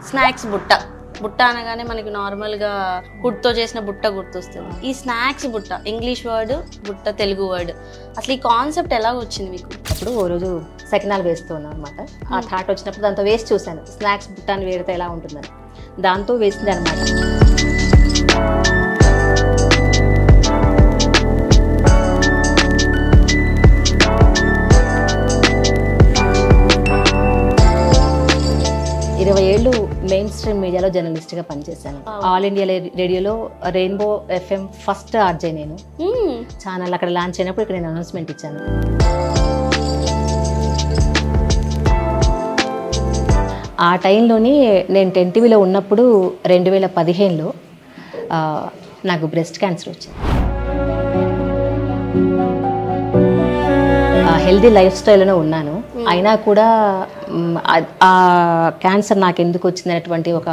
Snacks బుట్ట బుట్ట అనగానే మనకి నార్మల్గా ఫుడ్తో చేసిన బుట్ట గుర్తొస్తుంది. ఈ స్నాక్స్ బుట్ట ఇంగ్లీష్ వర్డ్, బుట్ట తెలుగు వర్డ్. అసలు ఈ కాన్సెప్ట్ ఎలా వచ్చింది మీకు? అప్పుడు ఓ రోజు సకినాలు వేస్తూ ఉన్నాను అనమాట. ఆ థాట్ వచ్చినప్పుడు దాంతో వేసి చూశాను, స్నాక్స్ బుట్ట అని వేడితే ఎలా ఉంటుందని. దాంతో వేసింది అనమాట. 20 ఏళ్ళు మెయిన్ స్ట్రీమ్ మీడియాలో జర్నలిస్ట్గా పనిచేశాను. ఆల్ ఇండియా రేడియోలో రెయిన్బో FM ఫస్ట్ ఆర్జే నేను. ఛానల్ అక్కడ లాంచ్ అయినప్పుడు ఇక్కడ నేను అనౌన్స్మెంట్ ఇచ్చాను. ఆ టైంలోని నేను 10 టీవీలో ఉన్నప్పుడు 2015లో నాకు బ్రెస్ట్ క్యాన్సర్ వచ్చింది. హెల్దీ లైఫ్ స్టైల్లోనే ఉన్నాను, అయినా కూడా ఆ క్యాన్సర్ నాకు ఎందుకు వచ్చిందనేటువంటి ఒక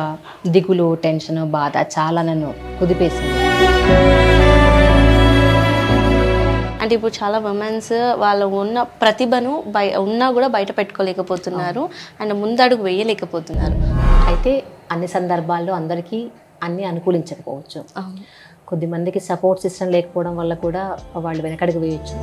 దిగులు, టెన్షన్, బాధ చాలా నన్ను కుదిపేసింది. అంటే ఇప్పుడు చాలా ఉమెన్స్ వాళ్ళు ఉన్న ప్రతిభను ఉన్నా కూడా బయట పెట్టుకోలేకపోతున్నారు అండ్ ముందడుగు వేయలేకపోతున్నారు. అయితే అన్ని సందర్భాల్లో అందరికీ అన్నీ అనుకూలించకపోవచ్చు. కొద్దిమందికి సపోర్ట్ సిస్టమ్ లేకపోవడం వల్ల కూడా వాళ్ళు వెనకడుగు వేయచ్చు.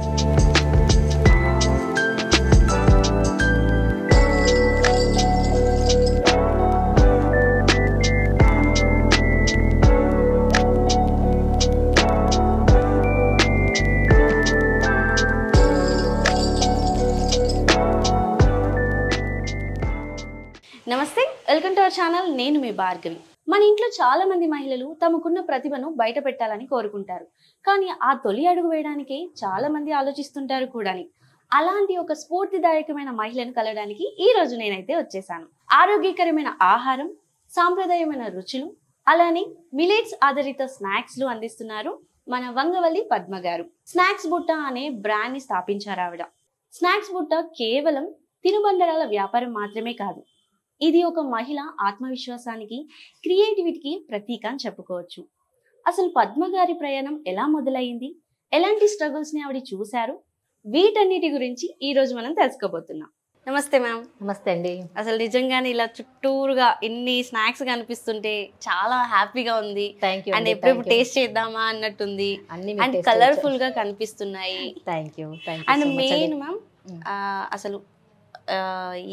నమస్తే, వెల్కమ్ టు అవర్ ఛానల్. నేను మీ భార్గవి. మన ఇంట్లో చాలా మంది మహిళలు తమకున్న ప్రతిభను బయట పెట్టాలని కోరుకుంటారు, కానీ ఆ తొలి అడుగు వేయడానికి చాలా మంది ఆలోచిస్తుంటారు కూడాని. అలాంటి ఒక స్ఫూర్తిదాయకమైన మహిళను కలవడానికి ఈ రోజు నేనైతే వచ్చేసాను. ఆరోగ్యకరమైన ఆహారం, సాంప్రదాయమైన రుచులు, అలానే మిలెట్స్ ఆధారిత స్నాక్స్లు అందిస్తున్నారు మన వంగవల్లి పద్మ గారు. స్నాక్స్ బుట్ట అనే బ్రాండ్ ని స్థాపించారు ఆవిడ. స్నాక్స్ బుట్ట కేవలం తినుబండరాల వ్యాపారం మాత్రమే కాదు, ఇది ఒక మహిళ ఆత్మవిశ్వాసానికి, క్రియేటివిటీకి ప్రతీక అని చెప్పుకోవచ్చు. అసలు పద్మ గారి ప్రయాణం ఎలా మొదలైంది, ఎలాంటి స్ట్రగుల్స్ ని ఆవిడ చూశారు, వీటన్నిటి గురించి ఈ రోజు మనం తెలుసుకోబోతున్నాం. నమస్తే మ్యామ్. నమస్తే అండి. అసలు నిజంగానే ఇలా చుట్టూరుగా ఇన్ని స్నాక్స్ కనిపిస్తుంటే చాలా హ్యాపీగా ఉంది. అండ్ ఎప్పుడెప్పుడు టేస్ట్ చేద్దామా అన్నట్టుంది. అండ్ కలర్ఫుల్ గా కనిపిస్తున్నాయి. అండ్ మెయిన్ మ్యామ్, అసలు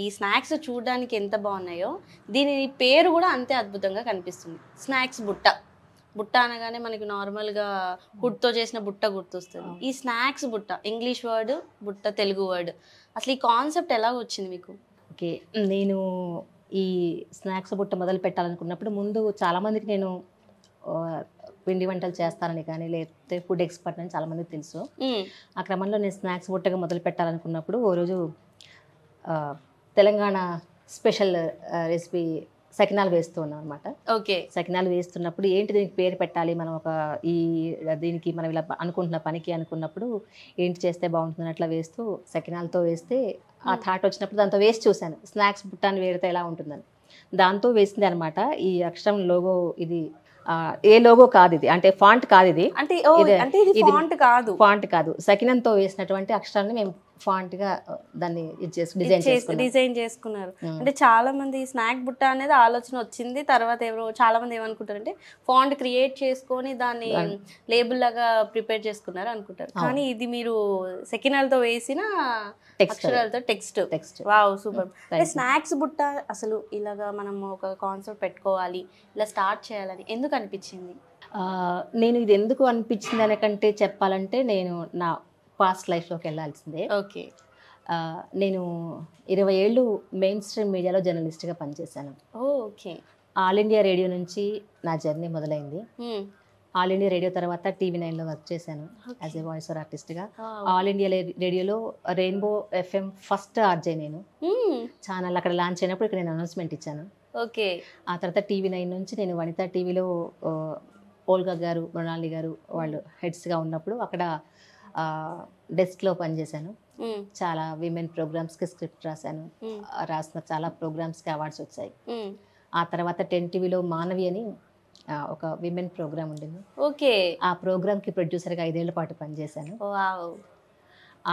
ఈ స్నాక్స్ చూడడానికి ఎంత బాగున్నాయో దీని పేరు కూడా అంతే అద్భుతంగా కనిపిస్తుంది. స్నాక్స్ బుట్ట. బుట్ట అనగానే మనకి నార్మల్గా ఫుడ్తో చేసిన బుట్ట గుర్తొస్తుంది. ఈ స్నాక్స్ బుట్ట ఇంగ్లీష్ వర్డ్, బుట్ట తెలుగు వర్డ్. అసలు ఈ కాన్సెప్ట్ ఎలా వచ్చింది మీకు? ఓకే, నేను ఈ స్నాక్స్ బుట్ట మొదలు పెట్టాలనుకున్నప్పుడు ముందు చాలామందికి నేను పిండి వంటలు చేస్తానని కానీ లేకపోతే ఫుడ్ ఎక్స్పర్ట్ అని చాలామందికి తెలుసు. ఆ క్రమంలో నేను స్నాక్స్ బుట్టగా మొదలు పెట్టాలనుకున్నప్పుడు ఓ రోజు తెలంగాణ స్పెషల్ రెసిపీ సకినాలు వేస్తూ ఉన్నాం అనమాట. ఓకే, సకినాలు వేస్తున్నప్పుడు ఏంటి దీనికి పేరు పెట్టాలి, మనం ఒక దీనికి మనం ఇలా అనుకుంటున్న పనికి అనుకున్నప్పుడు ఏంటి చేస్తే బాగుంటుంది అట్లా వేస్తూ సకినాలతో వేస్తే ఆ థాట్ వచ్చినప్పుడు దాంతో వేసి చూశాను, స్నాక్స్ బుట్టాన్ని వేడితే ఎలా ఉంటుందని. దాంతో వేసింది అనమాట. ఈ అక్షరం లోగో ఇది ఏ లోగో కాదు, ఇది అంటే ఫాంట్ కాదు, ఇది ఫాంట్ కాదు, సకినంతో వేసినటువంటి అక్షరాన్ని మేము ఫాంట్ గా దాన్ని డిజైన్ చేసుకున్నారు. అంటే చాలా మంది స్నాక్ బుట్ట అనేది ఆలోచన వచ్చింది, తర్వాత ఎవరో చాలా మంది ఏమనుకుంటారంటే ఫాంట్ క్రియేట్ చేసుకొని దాన్ని లేబుల్ లాగా ప్రిపేర్ చేసుకున్నారు అనుకుంటారు, కానీ ఇది మీరు సెకినాలతో వేసిన అక్షరాలతో టెక్స్ట్. Wow, super. స్నాక్స్ బుట్ట అసలు ఇలాగా మనం ఒక కాన్సెప్ట్ పెట్టుకోవాలి, ఇలా స్టార్ట్ చేయాలని ఎందుకు అనిపించింది? నేను ఇది ఎందుకు అనిపించింది అనకంటే చెప్పాలంటే నేను నా పాస్ట్ లైఫ్లోకి వెళ్ళాల్సిందే. ఓకే, నేను 20 ఏళ్ళు మెయిన్ స్ట్రీమ్ మీడియాలో జర్నలిస్ట్గా పనిచేశాను. ఓకే, ఆల్ ఇండియా రేడియో నుంచి నా జర్నీ మొదలైంది. ఆల్ ఇండియా రేడియో తర్వాత TV9లో వర్క్ చేశాను యాజ్ ఏ వాయిస్ ఓవర్ ఆర్టిస్ట్గా. ఆల్ ఇండియా రేడియోలో రెయిన్బో FM ఫస్ట్ ఆర్జే నేను. ఛానల్ అక్కడ లాంచ్ అయినప్పుడు ఇక్కడ నేను అనౌన్స్మెంట్ ఇచ్చాను. ఓకే, ఆ తర్వాత TV9 నుంచి నేను వనితా టీవీలో ఓల్గా గారు, మృణాలి గారు వాళ్ళు హెడ్స్గా ఉన్నప్పుడు అక్కడ డెస్క్లో పనిచేశాను. చాలా విమెన్ ప్రోగ్రామ్స్కి స్క్రిప్ట్ రాశాను, రాసిన చాలా ప్రోగ్రామ్స్కి అవార్డ్స్ వచ్చాయి. ఆ తర్వాత 10 టీవీలో మానవి అని ఒక విమెన్ ప్రోగ్రామ్ ఉండేది. ఓకే, ఆ ప్రోగ్రామ్కి ప్రొడ్యూసర్గా 5 ఏళ్ల పాటు పనిచేశాను.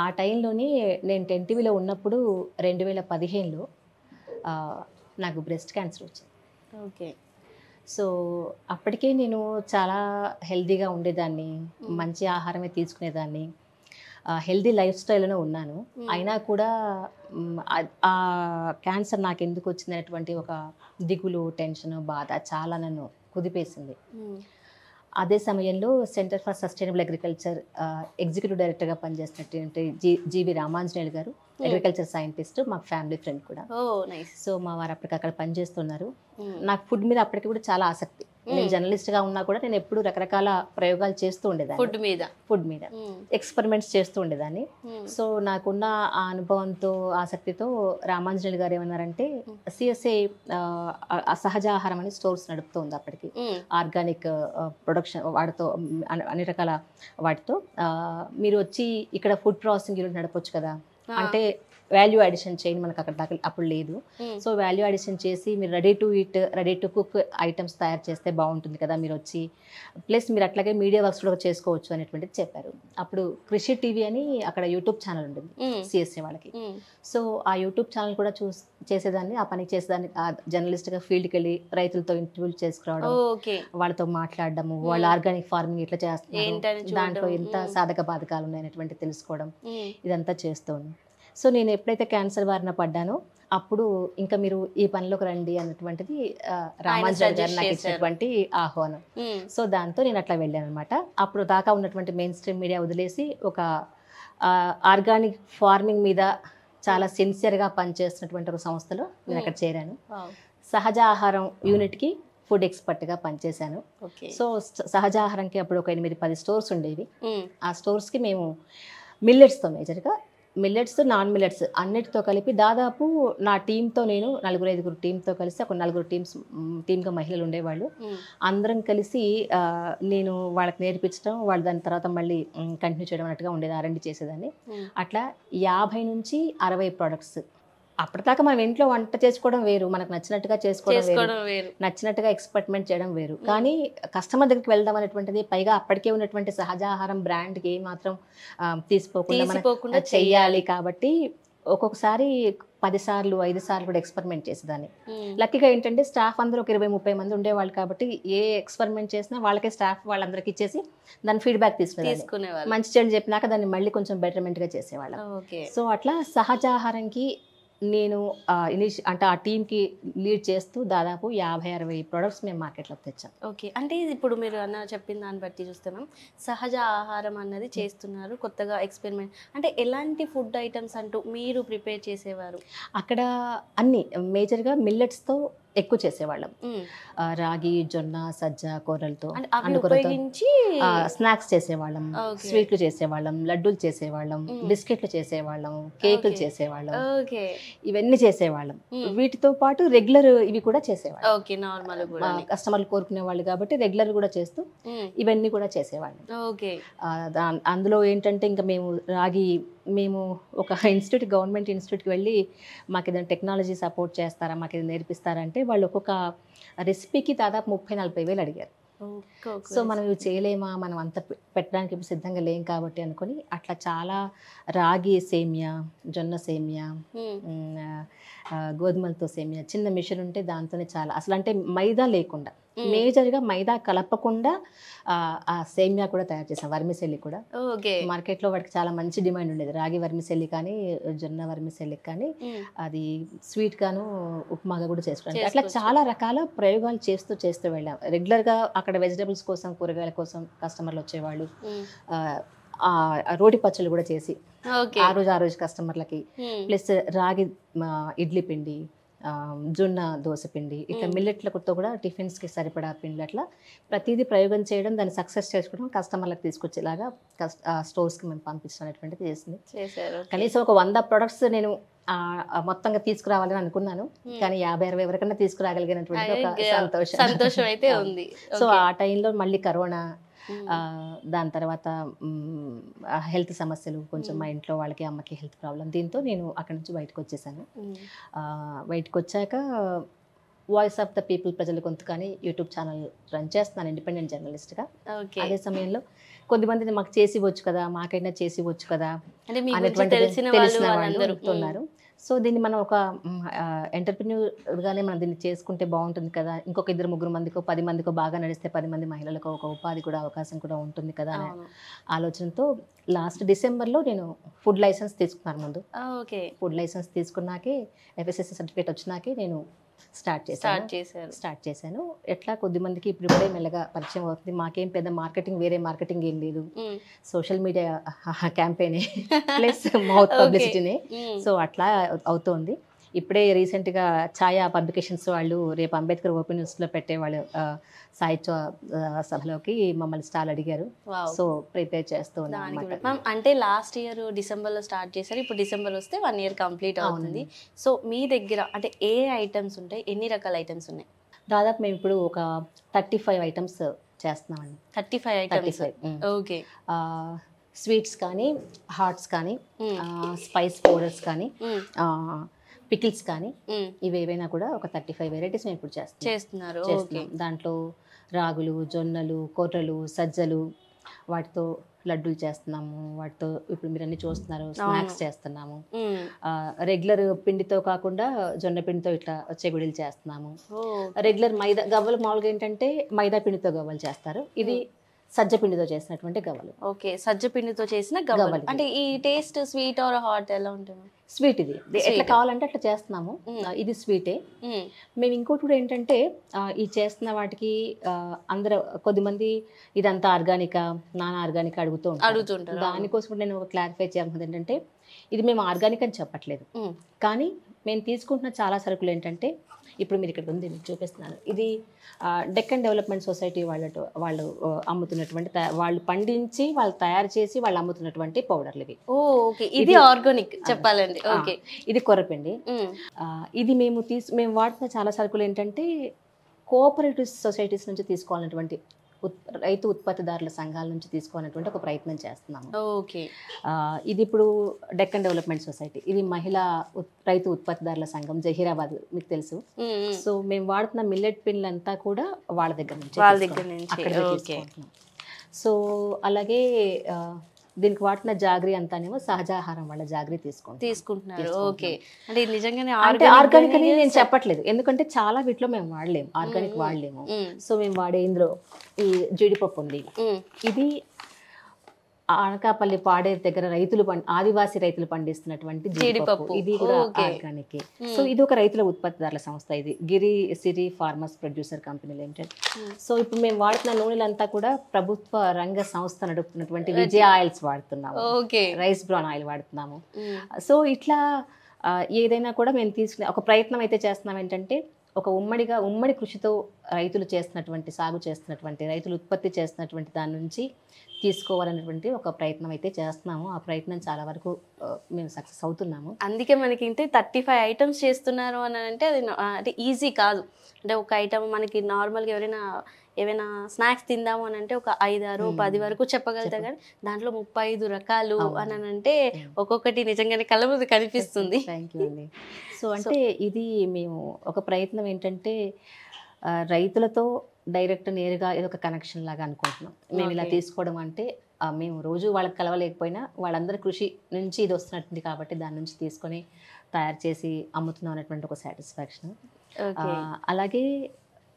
ఆ టైంలోని నేను 10 టీవీలో ఉన్నప్పుడు 2015లో నాకు బ్రెస్ట్ క్యాన్సర్ వచ్చింది. ఓకే. సో అప్పటికే నేను చాలా హెల్తీగా ఉండేదాన్ని, మంచి ఆహారమే తీసుకునేదాన్ని, హెల్దీ లైఫ్ స్టైల్లోనే ఉన్నాను. అయినా కూడా ఆ క్యాన్సర్ నాకు ఎందుకు వచ్చిందనేటువంటి ఒక దిగులు, టెన్షన్, బాధ చాలా నన్ను కుదిపేసింది. అదే సమయంలో centre for sustainable agriculture executive డైరెక్టర్గా పనిచేస్తున్నటువంటి జీవి రామాంజనేయులు గారు, అగ్రికల్చర్ సైంటిస్ట్, మా ఫ్యామిలీ ఫ్రెండ్ కూడా. సో మా వారు అప్పటికక్కడ పనిచేస్తున్నారు. నాకు ఫుడ్ మీద అప్పటికి కూడా చాలా ఆసక్తి. నేను జర్నలిస్ట్గా ఉన్నా కూడా నేను ఎప్పుడు రకరకాల ప్రయోగాలు చేస్తూ ఉండేదాన్ని, ఫుడ్ మీద ఎక్స్పెరిమెంట్స్ చేస్తూ ఉండేదాన్ని. సో నాకున్న ఆ అనుభవంతో, ఆసక్తితో రామాంజనేయులు గారు ఏమన్నారంటే, సిఎస్ఐ సహజ ఆహారం అని స్టోర్స్ నడుపుతూ ఉంది అప్పటికి, ఆర్గానిక్ ప్రొడక్షన్ వాటితో అన్ని రకాల వాటితో, మీరు వచ్చి ఇక్కడ ఫుడ్ ప్రాసెసింగ్ యూనిట్ నడపొచ్చు కదా, అంటే వాల్యూ అడిషన్ చేయని మనకు అక్కడ దాకా అప్పుడు లేదు. సో వాల్యూ అడిషన్ చేసి మీరు ready to eat, ready to cook items తయారు చేస్తే బాగుంటుంది కదా మీరు వచ్చి, ప్లస్ మీరు అట్లాగే మీడియా వర్క్స్ కూడా చేసుకోవచ్చు అనేటువంటిది చెప్పారు. అప్పుడు కృషి టీవీ అని అక్కడ యూట్యూబ్ ఛానల్ ఉంటుంది సిఎస్ఏ వాళ్ళకి. సో ఆ యూట్యూబ్ ఛానల్ కూడా చేసేదాన్ని, ఆ పని చేసేదాన్ని. జర్నలిస్ట్గా ఫీల్డ్కి వెళ్ళి రైతులతో ఇంటర్వ్యూలు చేసుకురావడం, వాళ్ళతో మాట్లాడడము, వాళ్ళు ఆర్గానిక్ ఫార్మింగ్ ఎట్లా చేస్తున్నారు, దాంట్లో ఎంత సాధక బాధకాలు ఉన్నాయనేటువంటి తెలుసుకోవడం, ఇదంతా చేస్తాను. సో నేను ఎప్పుడైతే క్యాన్సర్ బారిన పడ్డానో అప్పుడు ఇంకా మీరు ఈ పనిలోకి రండి అన్నటువంటిది రామాంజనేయులు గారు నాకు ఇచ్చినటువంటి ఆహ్వానం. సో దాంతో నేను అట్లా వెళ్ళాను అనమాట. అప్పుడు దాకా ఉన్నటువంటి మెయిన్ స్ట్రీమ్ మీడియా వదిలేసి ఒక ఆర్గానిక్ ఫార్మింగ్ మీద చాలా సిన్సియర్గా పనిచేస్తున్నటువంటి ఒక సంస్థలో నేను అక్కడ చేరాను. సహజ ఆహారం యూనిట్కి ఫుడ్ ఎక్స్పర్ట్గా పనిచేశాను. సో సహజ ఆహారంకి అప్పుడు ఒక 8-10 స్టోర్స్ ఉండేవి. ఆ స్టోర్స్కి మేము మిల్లెట్స్తో, మేజర్గా మిల్లెట్స్, నాన్ మిల్లెట్స్ అన్నిటితో కలిపి దాదాపు నా టీంతో, నేను 4-5 టీంతో కలిసి, ఒక 4 టీమ్గా మహిళలు ఉండేవాళ్ళు, అందరం కలిసి నేను వాళ్ళకి నేర్పించడం, వాళ్ళు దాని తర్వాత మళ్ళీ కంటిన్యూ చేయడం అన్నట్టుగా ఉండేది, R&D చేసేదాన్ని. అట్లా 50-60 ప్రోడక్ట్స్. అప్పటిదాకా మనం ఇంట్లో వంట చేసుకోవడం వేరు, మనకు నచ్చినట్టుగా చేసుకోవడం వేరు, నచ్చినట్టుగా ఎక్స్పెరిమెంట్ చేయడం వేరు. కానీ కస్టమర్ దగ్గరికి వెళ్దాం అనేటువంటిది, పైగా అప్పటికే ఉన్నటువంటి సహజ ఆహారం బ్రాండ్కి ఏ మాత్రం తీసిపోకుండా చెయ్యాలి. కాబట్టి ఒక్కొక్కసారి 10 సార్లు 5 సార్లు కూడా ఎక్స్పెరిమెంట్ చేసేదాన్ని. లక్కీగా ఏంటంటే స్టాఫ్ అందరూ ఒక 20-30 మంది ఉండేవాళ్ళు కాబట్టి ఏ ఎక్స్పెరిమెంట్ చేసినా వాళ్ళకే స్టాఫ్ వాళ్ళందరికి ఇచ్చేసి దాని ఫీడ్బ్యాక్ తీసుకునేవాళ్ళు. మంచి చెడు చెప్పినాక దాన్ని మళ్ళీ కొంచెం బెటర్మెంట్గా చేసేవాళ్ళం. సో అట్లా సహజ ఆహారంకి నేను అంటే ఆ టీంకి లీడ్ చేస్తూ దాదాపు 50-60 ప్రోడక్ట్స్ మేము మార్కెట్లోకి తెచ్చాం. ఓకే. అంటే ఇప్పుడు మీరు చెప్పిన దాన్ని బట్టి చూస్తే మ్యామ్, సహజ ఆహారం అన్నది చేస్తున్నారు, కొత్తగా ఎక్స్పెరిమెంట్. అంటే ఎలాంటి ఫుడ్ ఐటమ్స్ అంటూ మీరు ప్రిపేర్ చేసేవారు? అక్కడ అన్ని మేజర్గా మిల్లెట్స్తో ఎక్కువ చేసేవాళ్ళం. రాగి, జొన్న, సజ్జ, కూరలతో స్నాక్స్ చేసేవాళ్ళం, స్వీట్లు చేసేవాళ్ళం, లడ్డూలు చేసేవాళ్ళం, బిస్కెట్లు చేసేవాళ్ళం, కేకులు చేసేవాళ్ళం, ఇవన్నీ చేసేవాళ్ళం. వీటితో పాటు రెగ్యులర్ ఇవి కూడా చేసేవాళ్ళం. కస్టమర్లు కోరుకునే వాళ్ళు కాబట్టి రెగ్యులర్ కూడా చేస్తూ ఇవన్నీ కూడా చేసేవాళ్ళం. అందులో ఏంటంటే ఇంకా మేము ఒక గవర్నమెంట్ ఇన్స్టిట్యూట్కి వెళ్ళి మాకు ఏదైనా టెక్నాలజీ సపోర్ట్ చేస్తారా, మాకు ఏదైనా నేర్పిస్తారా అంటే వాళ్ళు ఒక్కొక్క రెసిపీకి దాదాపు 30-40 వేలు అడిగారు. సో మనం ఇవి చేయలేమా, మనం అంత పెట్టడానికి ఇప్పుడు సిద్ధంగా లేం కాబట్టి అనుకుని అట్లా చాలా రాగి సేమియా, జొన్న సేమియా, గోధుమలతో సేమియా, చిన్న మిషన్ ఉంటే దాంతోనే చాలా, అసలు అంటే మైదా లేకుండా, మేజర్గా మైదా కలపకుండా ఆ సేమియా కూడా తయారు చేసాం. వర్మిసెల్లి కూడా మార్కెట్లో వాటికి చాలా మంచి డిమాండ్ ఉండేది. రాగి వర్మిసెల్లి కానీ, జొన్న వర్మిసెల్లి కానీ, అది స్వీట్ గాను ఉప్మాగా కూడా చేసుకోవడానికి, అట్లా చాలా రకాల ప్రయోగాలు చేస్తూ వెళ్ళాం. రెగ్యులర్గా అక్కడ వెజిటబుల్స్ కోసం, కూరగాయల కోసం కస్టమర్లు వచ్చేవాళ్ళు. రోటి పచ్చళ్ళు కూడా చేసి ఆ రోజు కస్టమర్లకి, ప్లస్ రాగి ఇడ్లీ పిండి, జొన్న దోశ పిండి, ఇట్లా మిల్లెట్లతో కూడా టిఫిన్స్కి సరిపడా పిండి, అట్లా ప్రతిదీ ప్రయోగం చేయడం, దాన్ని సక్సెస్ చేసుకోవడం, కస్టమర్లకు తీసుకొచ్చేలాగా స్టోర్స్కి మేము పంపించినటువంటిది చేసింది. కనీసం ఒక 100 ప్రొడక్ట్స్ నేను మొత్తంగా తీసుకురావాలని అనుకున్నాను, కానీ 50-60 ఎవరికన్నా తీసుకురాగలిగినటువంటి ఒక సంతోషం అయితే ఉంది. సో ఆ టైంలో మళ్ళీ కరోనా, దాని తర్వాత హెల్త్ సమస్యలు కొంచెం, మా ఇంట్లో వాళ్ళకి, అమ్మకి హెల్త్ ప్రాబ్లం, దీంతో నేను అక్కడి నుంచి బయటకు వచ్చేసాను. బయటకు వచ్చాక వాయిస్ ఆఫ్ ద పీపుల్, ప్రజల గొంతు కానీ యూట్యూబ్ ఛానల్ రన్ చేస్తున్నాను ఇండిపెండెంట్ జర్నలిస్ట్గా. అదే సమయంలో కొద్దిమంది మాకు చేసి వచ్చు కదా, మాకైనా చేసి వచ్చు కదా అనేటువంటి తెలిసిన వాళ్ళు ఉన్నారు. సో దీన్ని మనం ఒక ఎంటర్ప్రెన్యూర్గానే మనం దీన్ని చేసుకుంటే బాగుంటుంది కదా, ఇంకొక 2-3 మందికో 10 మందికో బాగా నడిస్తే 10 మంది మహిళలకు ఒక ఉపాధి కూడా అవకాశం కూడా ఉంటుంది కదా అనే ఆలోచనతో లాస్ట్ డిసెంబర్లో నేను ఫుడ్ లైసెన్స్ తీసుకున్నాను. ముందు ఓకే, ఫుడ్ లైసెన్స్ తీసుకున్నాకే FSSAI సర్టిఫికేట్ వచ్చినాకే నేను స్టార్ట్ చేశాను. ఎట్లా కొద్ది మందికి ఇప్పుడే మెల్లగా పరిచయం అవుతుంది. మాకేం పెద్ద మార్కెటింగ్, వేరే మార్కెటింగ్ ఏం లేదు, social media campaign plus mouth పబ్లిసిటీనే. సో అట్లా అవుతోంది. ఇప్పుడే రీసెంట్గా ఛాయా పబ్లికేషన్స్ వాళ్ళు రేపు అంబేద్కర్ ఓపెన్ న్యూస్లో పెట్టేవాళ్ళు సాహిత్య సభలోకి మమ్మల్ని స్టాల్ అడిగారు. సో ప్రిపేర్ చేస్తూ ఉన్నాం. అంటే లాస్ట్ ఇయర్ డిసెంబర్లో స్టార్ట్ చేశారు, ఇప్పుడు డిసెంబర్ వస్తే 1 year కంప్లీట్ అవుతుంది. సో మీ దగ్గర అంటే ఏ ఐటమ్స్ ఉంటాయి, ఎన్ని రకాల ఐటమ్స్ ఉన్నాయి? దాదాపు మేము ఇప్పుడు ఒక 35 ఐటమ్స్ చేస్తున్నామండి. 35 ఐటమ్స్. ఓకే. స్వీట్స్ కానీ, హాట్స్ కానీ, స్పైస్ పౌడర్స్ కానీ, పికిల్స్ కానీ, ఇవి ఏవైనా కూడా ఒక 35 వెరైటీస్ మేము ఇప్పుడు చేస్తున్నారు. దాంట్లో రాగులు, జొన్నలు, కొర్రలు, సజ్జలు, వాటితో లడ్డూలు చేస్తున్నాము. వాటితో ఇప్పుడు మీరు అన్ని చూస్తున్నారు, స్నాక్స్ చేస్తున్నాము. రెగ్యులర్ పిండితో కాకుండా జొన్న పిండితో ఇట్లా చెగుడీలు చేస్తున్నాము. రెగ్యులర్ మైదా గవ్వలు మామూలుగా ఏంటంటే మైదా పిండితో గవ్వలు చేస్తారు, ఇది సజ్జ పిండితో చేసినటువంటి గవ్వలు. ఓకే, సజ్జ పిండితో చేసిన గవ్వలు. అంటే ఈ టేస్ట్ స్వీట్ ఆర్ హాట్ ఎలా ఉంటుంది? స్వీట్. ఇది ఎట్లా కావాలంటే అట్లా చేస్తున్నాము. ఇది స్వీటే. మేము ఇంకోటి కూడా ఏంటంటే ఈ చేస్తున్న వాటికి అందరూ కొద్దిమంది ఇదంతా ఆర్గానికా, నాన్ ఆర్గానిక్ అడుగుతుంటారు. దానికోసం నేను క్లారిఫై చేయాల్సింది ఏంటంటే ఇది మేము ఆర్గానిక్ అని చెప్పట్లేదు, కానీ మేము తీసుకుంటున్న చాలా సరుకులు ఏంటంటే ఇప్పుడు మీరు ఇక్కడ ఉంది చూపిస్తున్నాను. ఇది డెక్కన్ డెవలప్మెంట్ సొసైటీ వాళ్ళు అమ్ముతున్నటువంటి, వాళ్ళు పండించి వాళ్ళు తయారు చేసి వాళ్ళు అమ్ముతున్నటువంటి పౌడర్లు ఇవి. ఓకే, ఇది ఆర్గానిక్ చెప్పాలండి. ఓకే, ఇది కొర్రపిండి. ఇది మేము వాడుతున్న చాలా సరుకులు ఏంటంటే కోఆపరేటివ్ సొసైటీస్ నుంచి తీసుకోవాలన్నటువంటి రైతు ఉత్పత్తిదారుల సంఘాల నుంచి తీసుకోవాలన్నటువంటి ఒక ప్రయత్నం చేస్తున్నాము. ఓకే. ఇది ఇప్పుడు డెక్కన్ డెవలప్మెంట్ సొసైటీ, ఇది మహిళా రైతు ఉత్పత్తిదారుల సంఘం, జహీరాబాద్ మీకు తెలుసు. సో మేము వాడుతున్న మిల్లెట్ పిన్లంతా కూడా వాళ్ళ దగ్గర నుంచి. సో అలాగే దీనికి వాటిన జాగ్రీ అంతానేమో సహజాహారం వాళ్ళ జాగ్రీ తీసుకుంటున్నారు. ఓకే, అంటే నిజంగానే ఆర్గానిక్ అని నేను చెప్పట్లేదు, ఎందుకంటే చాలా వీటిలో మేము వాడలేము, ఆర్గానిక్ వాడలేము. సో మేము వాడే ఇందులో ఈ జీడిపప్పు ఉంది. ఇది అనకాపల్లి పాడేరు దగ్గర ఆదివాసీ రైతులు పండిస్తున్నటువంటి జీడిపప్పు. ఇది కూడా ఆర్గానిక్. సో ఇది ఒక రైతుల ఉత్పత్తిదారుల సంస్థ, ఇది Giri Siri farmers producer company limited. So ఇప్పుడు మేము వాడుతున్న నూనెలంతా కూడా ప్రభుత్వ రంగ సంస్థ నడుపుతున్నటువంటి విజయ ఆయిల్స్ వాడుతున్నాము, రైస్ బ్రౌన్ ఆయిల్ వాడుతున్నాము. సో ఇట్లా ఏదైనా కూడా మేము తీసుకునే ఒక ప్రయత్నం అయితే చేస్తున్నాం. ఏంటంటే ఒక ఉమ్మడి కృషితో రైతులు చేస్తున్నటువంటి, సాగు చేస్తున్నటువంటి, రైతులు ఉత్పత్తి చేస్తున్నటువంటి దాని నుంచి తీసుకోవాలనేటువంటి ఒక ప్రయత్నం అయితే చేస్తున్నాము. ఆ ప్రయత్నం చాలా వరకు మేము సక్సెస్ అవుతున్నాము. అందుకే మనకి ఇంతే 35 ఐటమ్స్ చేస్తున్నారు అని అంటే అది అంటే ఈజీ కాదు. అంటే ఒక ఐటమ్ మనకి నార్మల్గా ఏమైనా స్నాక్స్ తిందాము అని అంటే ఒక 5-6-10 వరకు చెప్పగలుగుతా, కానీ దాంట్లో 35 రకాలు అని అంటే ఒక్కొక్కటి నిజంగానే కళ్ళ ముందు కనిపిస్తుంది. థ్యాంక్ యూ అండి. సో అంటే ఇది మేము ఒక ప్రయత్నం ఏంటంటే రైతులతో డైరెక్ట్ నేరుగా ఏదో ఒక కనెక్షన్ లాగా అనుకుంటున్నాం. మేము ఇలా తీసుకోవడం అంటే మేము రోజు వాళ్ళకి కలవలేకపోయినా వాళ్ళందరి కృషి నుంచి ఇది వస్తున్నట్టుంది కాబట్టి దాని నుంచి తీసుకొని తయారు చేసి అమ్ముతున్నాం అనేటువంటి ఒక సాటిస్ఫాక్షన్. అలాగే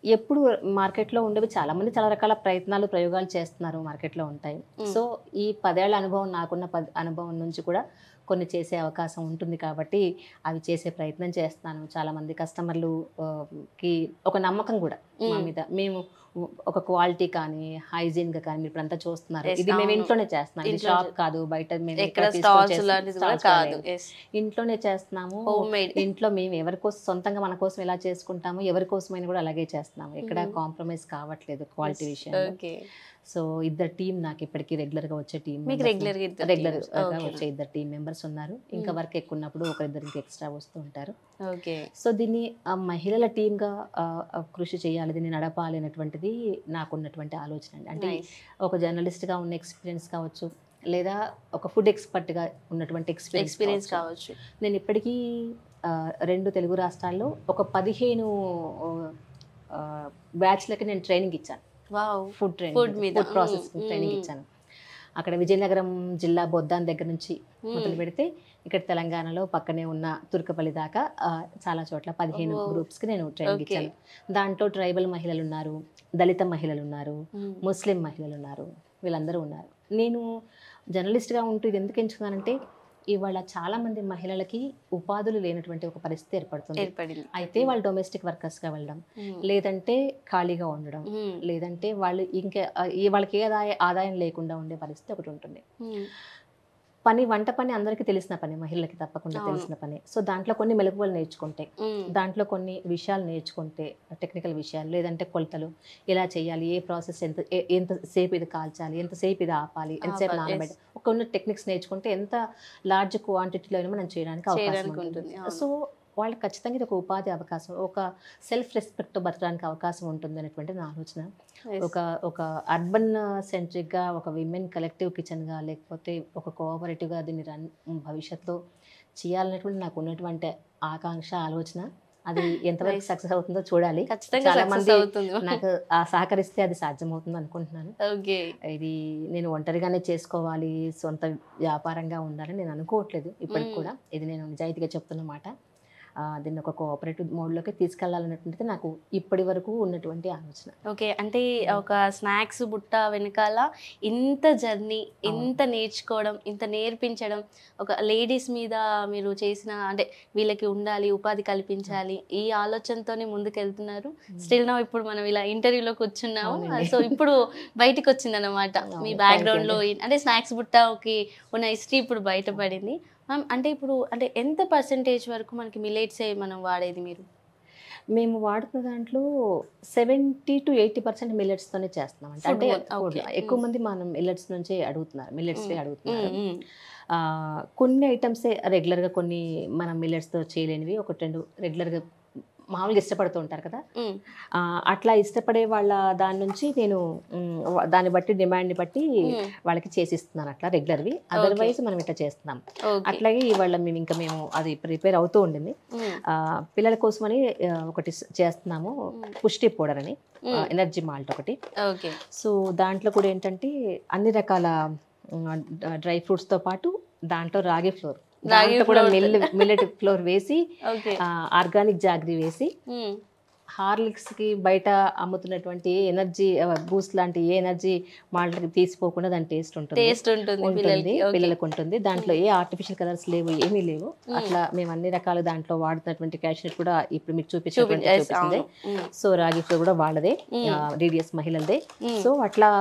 ఎప్పుడు మార్కెట్లో ఉండేవి చాలామంది చాలా రకాల ప్రయోగాలు చేస్తున్నారు, మార్కెట్లో ఉంటాయి. సో ఈ 10 ఏళ్ల అనుభవం, నాకున్న అనుభవం నుంచి కూడా కొన్ని చేసే అవకాశం ఉంటుంది కాబట్టి అవి చేసే ప్రయత్నం చేస్తున్నాను. చాలామంది కస్టమర్లుకి ఒక నమ్మకం కూడా మా మీద, మేము ఒక క్వాలిటీ కానీ హైజీన్గా కానీ మీరు ఇప్పుడంతా చూస్తున్నారు, ఇది మేము ఇంట్లోనే చేస్తున్నాం, ఇది షాప్ కాదు, బయట మేము ఇంట్లోనే చేస్తున్నాము. ఇంట్లో మేము ఎవరికోసం సొంతంగా మన కోసం ఎలా చేసుకుంటాము, ఎవరికోసమైనా కూడా అలాగే చేస్తున్నాము, ఎక్కడ కాంప్రమైజ్ కావట్లేదు క్వాలిటీ విషయంలో. సో ఇద్దరు టీం నాకు ఇప్పటికీ రెగ్యులర్గా వచ్చే టీం, రెగ్యులర్గా వచ్చే 2 టీం మెంబర్స్ ఉన్నారు. ఇంకా వర్క్ ఎక్కువ ఉన్నప్పుడు 1-2 ఇంకా ఎక్స్ట్రా వస్తూ ఉంటారు. సో దీన్ని మహిళల టీంగా కృషి చేయాలి, దీన్ని నడపాలి అనేటువంటిది నాకున్నటువంటి ఆలోచన అండి. అంటే ఒక జర్నలిస్ట్గా ఉన్న ఎక్స్పీరియన్స్ కావచ్చు, లేదా ఒక ఫుడ్ ఎక్స్పర్ట్గా ఉన్నటువంటి ఎక్స్పీరియన్స్ కావచ్చు. నేను ఇప్పటికీ 2 తెలుగు రాష్ట్రాల్లో ఒక 15 బ్యాచ్లకి నేను ట్రైనింగ్ ఇచ్చాను. ఫుడ్ ప్రాసెస్ ట్రైనింగ్ ఇచ్చాను. అక్కడ విజయనగరం జిల్లా బొద్దాన్ దగ్గర నుంచి మొదలు పెడితే ఇక్కడ తెలంగాణలో పక్కనే ఉన్న తుర్కపల్లి దాకా చాలా చోట్ల 15 గ్రూప్స్కి నేను ట్రైనింగ్ ఇచ్చాను. దాంట్లో ట్రైబల్ మహిళలు ఉన్నారు, దళిత మహిళలు ఉన్నారు, ముస్లిం మహిళలు ఉన్నారు, వీళ్ళందరూ ఉన్నారు. నేను జర్నలిస్ట్గా ఉంటూ ఇది ఎందుకు ఎంచుకున్నానంటే ఇవాళ చాలా మంది మహిళలకి ఉపాధులు లేనటువంటి ఒక పరిస్థితి ఏర్పడుతుంది. అయితే వాళ్ళు డొమెస్టిక్ వర్కర్స్గా వెళ్ళడం, లేదంటే ఖాళీగా ఉండడం, లేదంటే వాళ్ళు ఇంకా వాళ్ళకి ఏ ఆదాయం లేకుండా ఉండే పరిస్థితి ఒకటి ఉంటుంది. వంట పని అందరికీ తెలిసిన పని, మహిళలకి తప్పకుండా తెలిసిన పని. సో దాంట్లో కొన్ని మెలకువలు నేర్చుకుంటే, దాంట్లో కొన్ని విషయాలు నేర్చుకుంటే, టెక్నికల్ విషయాలు, లేదంటే కొలతలు ఎలా చేయాలి, ఏ ప్రాసెస్ ఎంతసేపు ఇది కాల్చాలి, ఎంతసేపు ఇది ఆపాలి, ఎంతసేపు నానబెట్టి కొన్ని టెక్నిక్స్ నేర్చుకుంటే ఎంత లార్జ్ క్వాంటిటీలో అయినా మనం చేయడానికి అవకాశం ఉంటుంది. సో వాళ్ళకి ఖచ్చితంగా ఇది ఒక ఉపాధి అవకాశం, ఒక సెల్ఫ్ రెస్పెక్ట్తో బతకడానికి అవకాశం ఉంటుంది అనేటువంటి నా ఆలోచన. ఒక అర్బన్ సెంట్రిక్గా, ఒక విమెన్ కలెక్టివ్ కిచెన్గా, లేకపోతే ఒక కోఆపరేటివ్గా దీన్ని భవిష్యత్తులో చేయాలనేటువంటి నాకు ఉన్నటువంటి ఆకాంక్ష, ఆలోచన. అది ఎంతవరకు సక్సెస్ అవుతుందో చూడాలి. చాలా మంది నాకు సహకరిస్తే అది సాధ్యమవుతుంది అనుకుంటున్నాను. ఇది నేను ఒంటరిగానే చేసుకోవాలి, సొంత వ్యాపారంగా ఉండాలని నేను అనుకోవట్లేదు ఇప్పటికి కూడా. ఇది నేను నిజాయితీగా చెప్తున్న మాట. దీన్ని ఒక కోఆపరేటివ్ మోడ్లోకి తీసుకెళ్లాలన్నటువంటిది నాకు ఇప్పటి వరకు ఉన్నటువంటి ఆలోచన. ఓకే, అంటే ఒక స్నాక్స్ బుట్ట వెనకాల ఇంత జర్నీ, ఇంత నేర్చుకోవడం, ఇంత నేర్పించడం, ఒక లేడీస్ మీద మీరు చేసిన, అంటే వీళ్ళకి ఉండాలి, ఉపాధి కల్పించాలి, ఈ ఆలోచనతోనే ముందుకు వెళ్తున్నారు. స్టిల్ నా ఇప్పుడు మనం ఇలా ఇంటర్వ్యూలో కూర్చున్నాము. సో ఇప్పుడు బయటకు వచ్చింది అన్నమాట మీ బ్యాక్గ్రౌండ్లో, అంటే స్నాక్స్ బుట్టకి ఉన్న హిస్టరీ ఇప్పుడు బయటపడింది. మ్యామ్, అంటే ఇప్పుడు అంటే ఎంత పర్సెంటేజ్ వరకు మనకి మిల్లెట్సే మనం వాడేది? మేము వాడుతున్న దాంట్లో 70 to 80% మిల్లెట్స్తోనే చేస్తున్నాం. అంటే ఎక్కువ మంది మనం మిల్లెట్స్ నుంచే అడుగుతున్నారు, మిల్లెట్స్కే అడుగుతున్నారు. కొన్ని ఐటమ్సే రెగ్యులర్గా, కొన్ని మనం మిల్లెట్స్తో చేయలేనివి ఒకటి రెండు రెగ్యులర్గా మామూలుగా ఇష్టపడుతూ ఉంటారు కదా, అట్లా ఇష్టపడే వాళ్ళ దాని నుంచి నేను దాన్ని బట్టి, డిమాండ్ని బట్టి వాళ్ళకి చేసిస్తున్నాను అట్లా రెగ్యులర్వి. అదర్వైజ్ మనం ఇట్లా చేస్తున్నాం. అట్లాగే ఇవాళ మేము అది ప్రిపేర్ అవుతూ ఉండింది. పిల్లల కోసమని ఒకటి చేస్తున్నాము, పుష్టి పౌడర్ అని, ఎనర్జీ మాల్ట్ ఒకటి. సో దాంట్లో కూడా ఏంటంటే అన్ని రకాల డ్రై ఫ్రూట్స్తో పాటు దాంట్లో రాగి ఫ్లోర్, దాంట్లో కూడా మిల్లెట్ ఫ్లోర్ వేసి, ఆర్గానిక్ జాగ్రీ వేసి, హార్లిక్స్ కి బయట అమ్ముతున్నటువంటి ఎనర్జీ బూస్ట్ లాంటి ఏ ఎనర్జీ మాల్ట్కి తీసిపోకుండా దాని టేస్ట్ ఉంటుంది, పిల్లలకు ఉంటుంది. దాంట్లో ఏ ఆర్టిఫిషియల్ కలర్స్ లేవు, ఏమీ లేవు. అట్లా మేము అన్ని రకాల దాంట్లో వాడుతున్నటువంటి క్యాషనట్ కూడా ఇప్పుడు మీకు చూపించింది. సో రాగి ఫ్లోర్ కూడా వాళ్ళదే, డిడిఎస్ మహిళలదే. సో అట్లా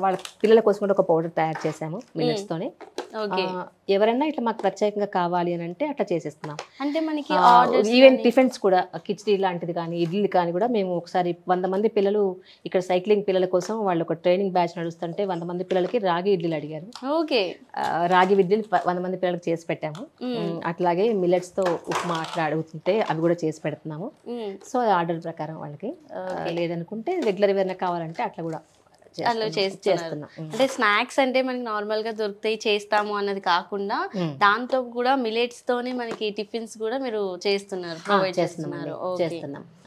వాళ్ళ పిల్లల కోసం కూడా ఒక పౌడర్ తయారు చేసాము మిల్లెట్స్ తోనే. ఎవరైనా ఇట్లా మాకు ప్రత్యేకంగా కావాలి అని అంటే అట్లా చేసేస్తున్నాం. అంటే మనకి ఈవెన్ టిఫిన్స్ కూడా, కిచడీ లాంటిది కానీ, ఇడ్లీ కానీ కూడా మేము ఒకసారి 100 మంది పిల్లలు ఇక్కడ సైక్లింగ్ పిల్లల కోసం వాళ్ళు ఒక ట్రైనింగ్ బ్యాచ్ నడుస్తుంటే 100 మంది పిల్లలకి రాగి ఇడ్లీలు అడిగారు. రాగి ఇడ్లీలు 100 మంది పిల్లలకి చేసి పెట్టాము. అట్లాగే మిల్లెట్స్ తో ఉప్మా అట్లా అడుగుతుంటే అవి కూడా చేసి పెడుతున్నాము. సో ఆర్డర్ ప్రకారం వాళ్ళకి, లేదనుకుంటే రెగ్యులర్ ఏమైనా కావాలంటే అట్లా కూడా చేస్తున్నాం. అంటే స్నాక్స్ అంటే మనకి నార్మల్ గా దొరుకుతాయి, చేస్తాము అన్నది కాకుండా దాంతో కూడా మిల్లెట్స్ తోనే మనకి టిఫిన్స్ కూడా మీరు చేస్తున్నారు, ప్రొవైడ్ చేస్తున్నారు.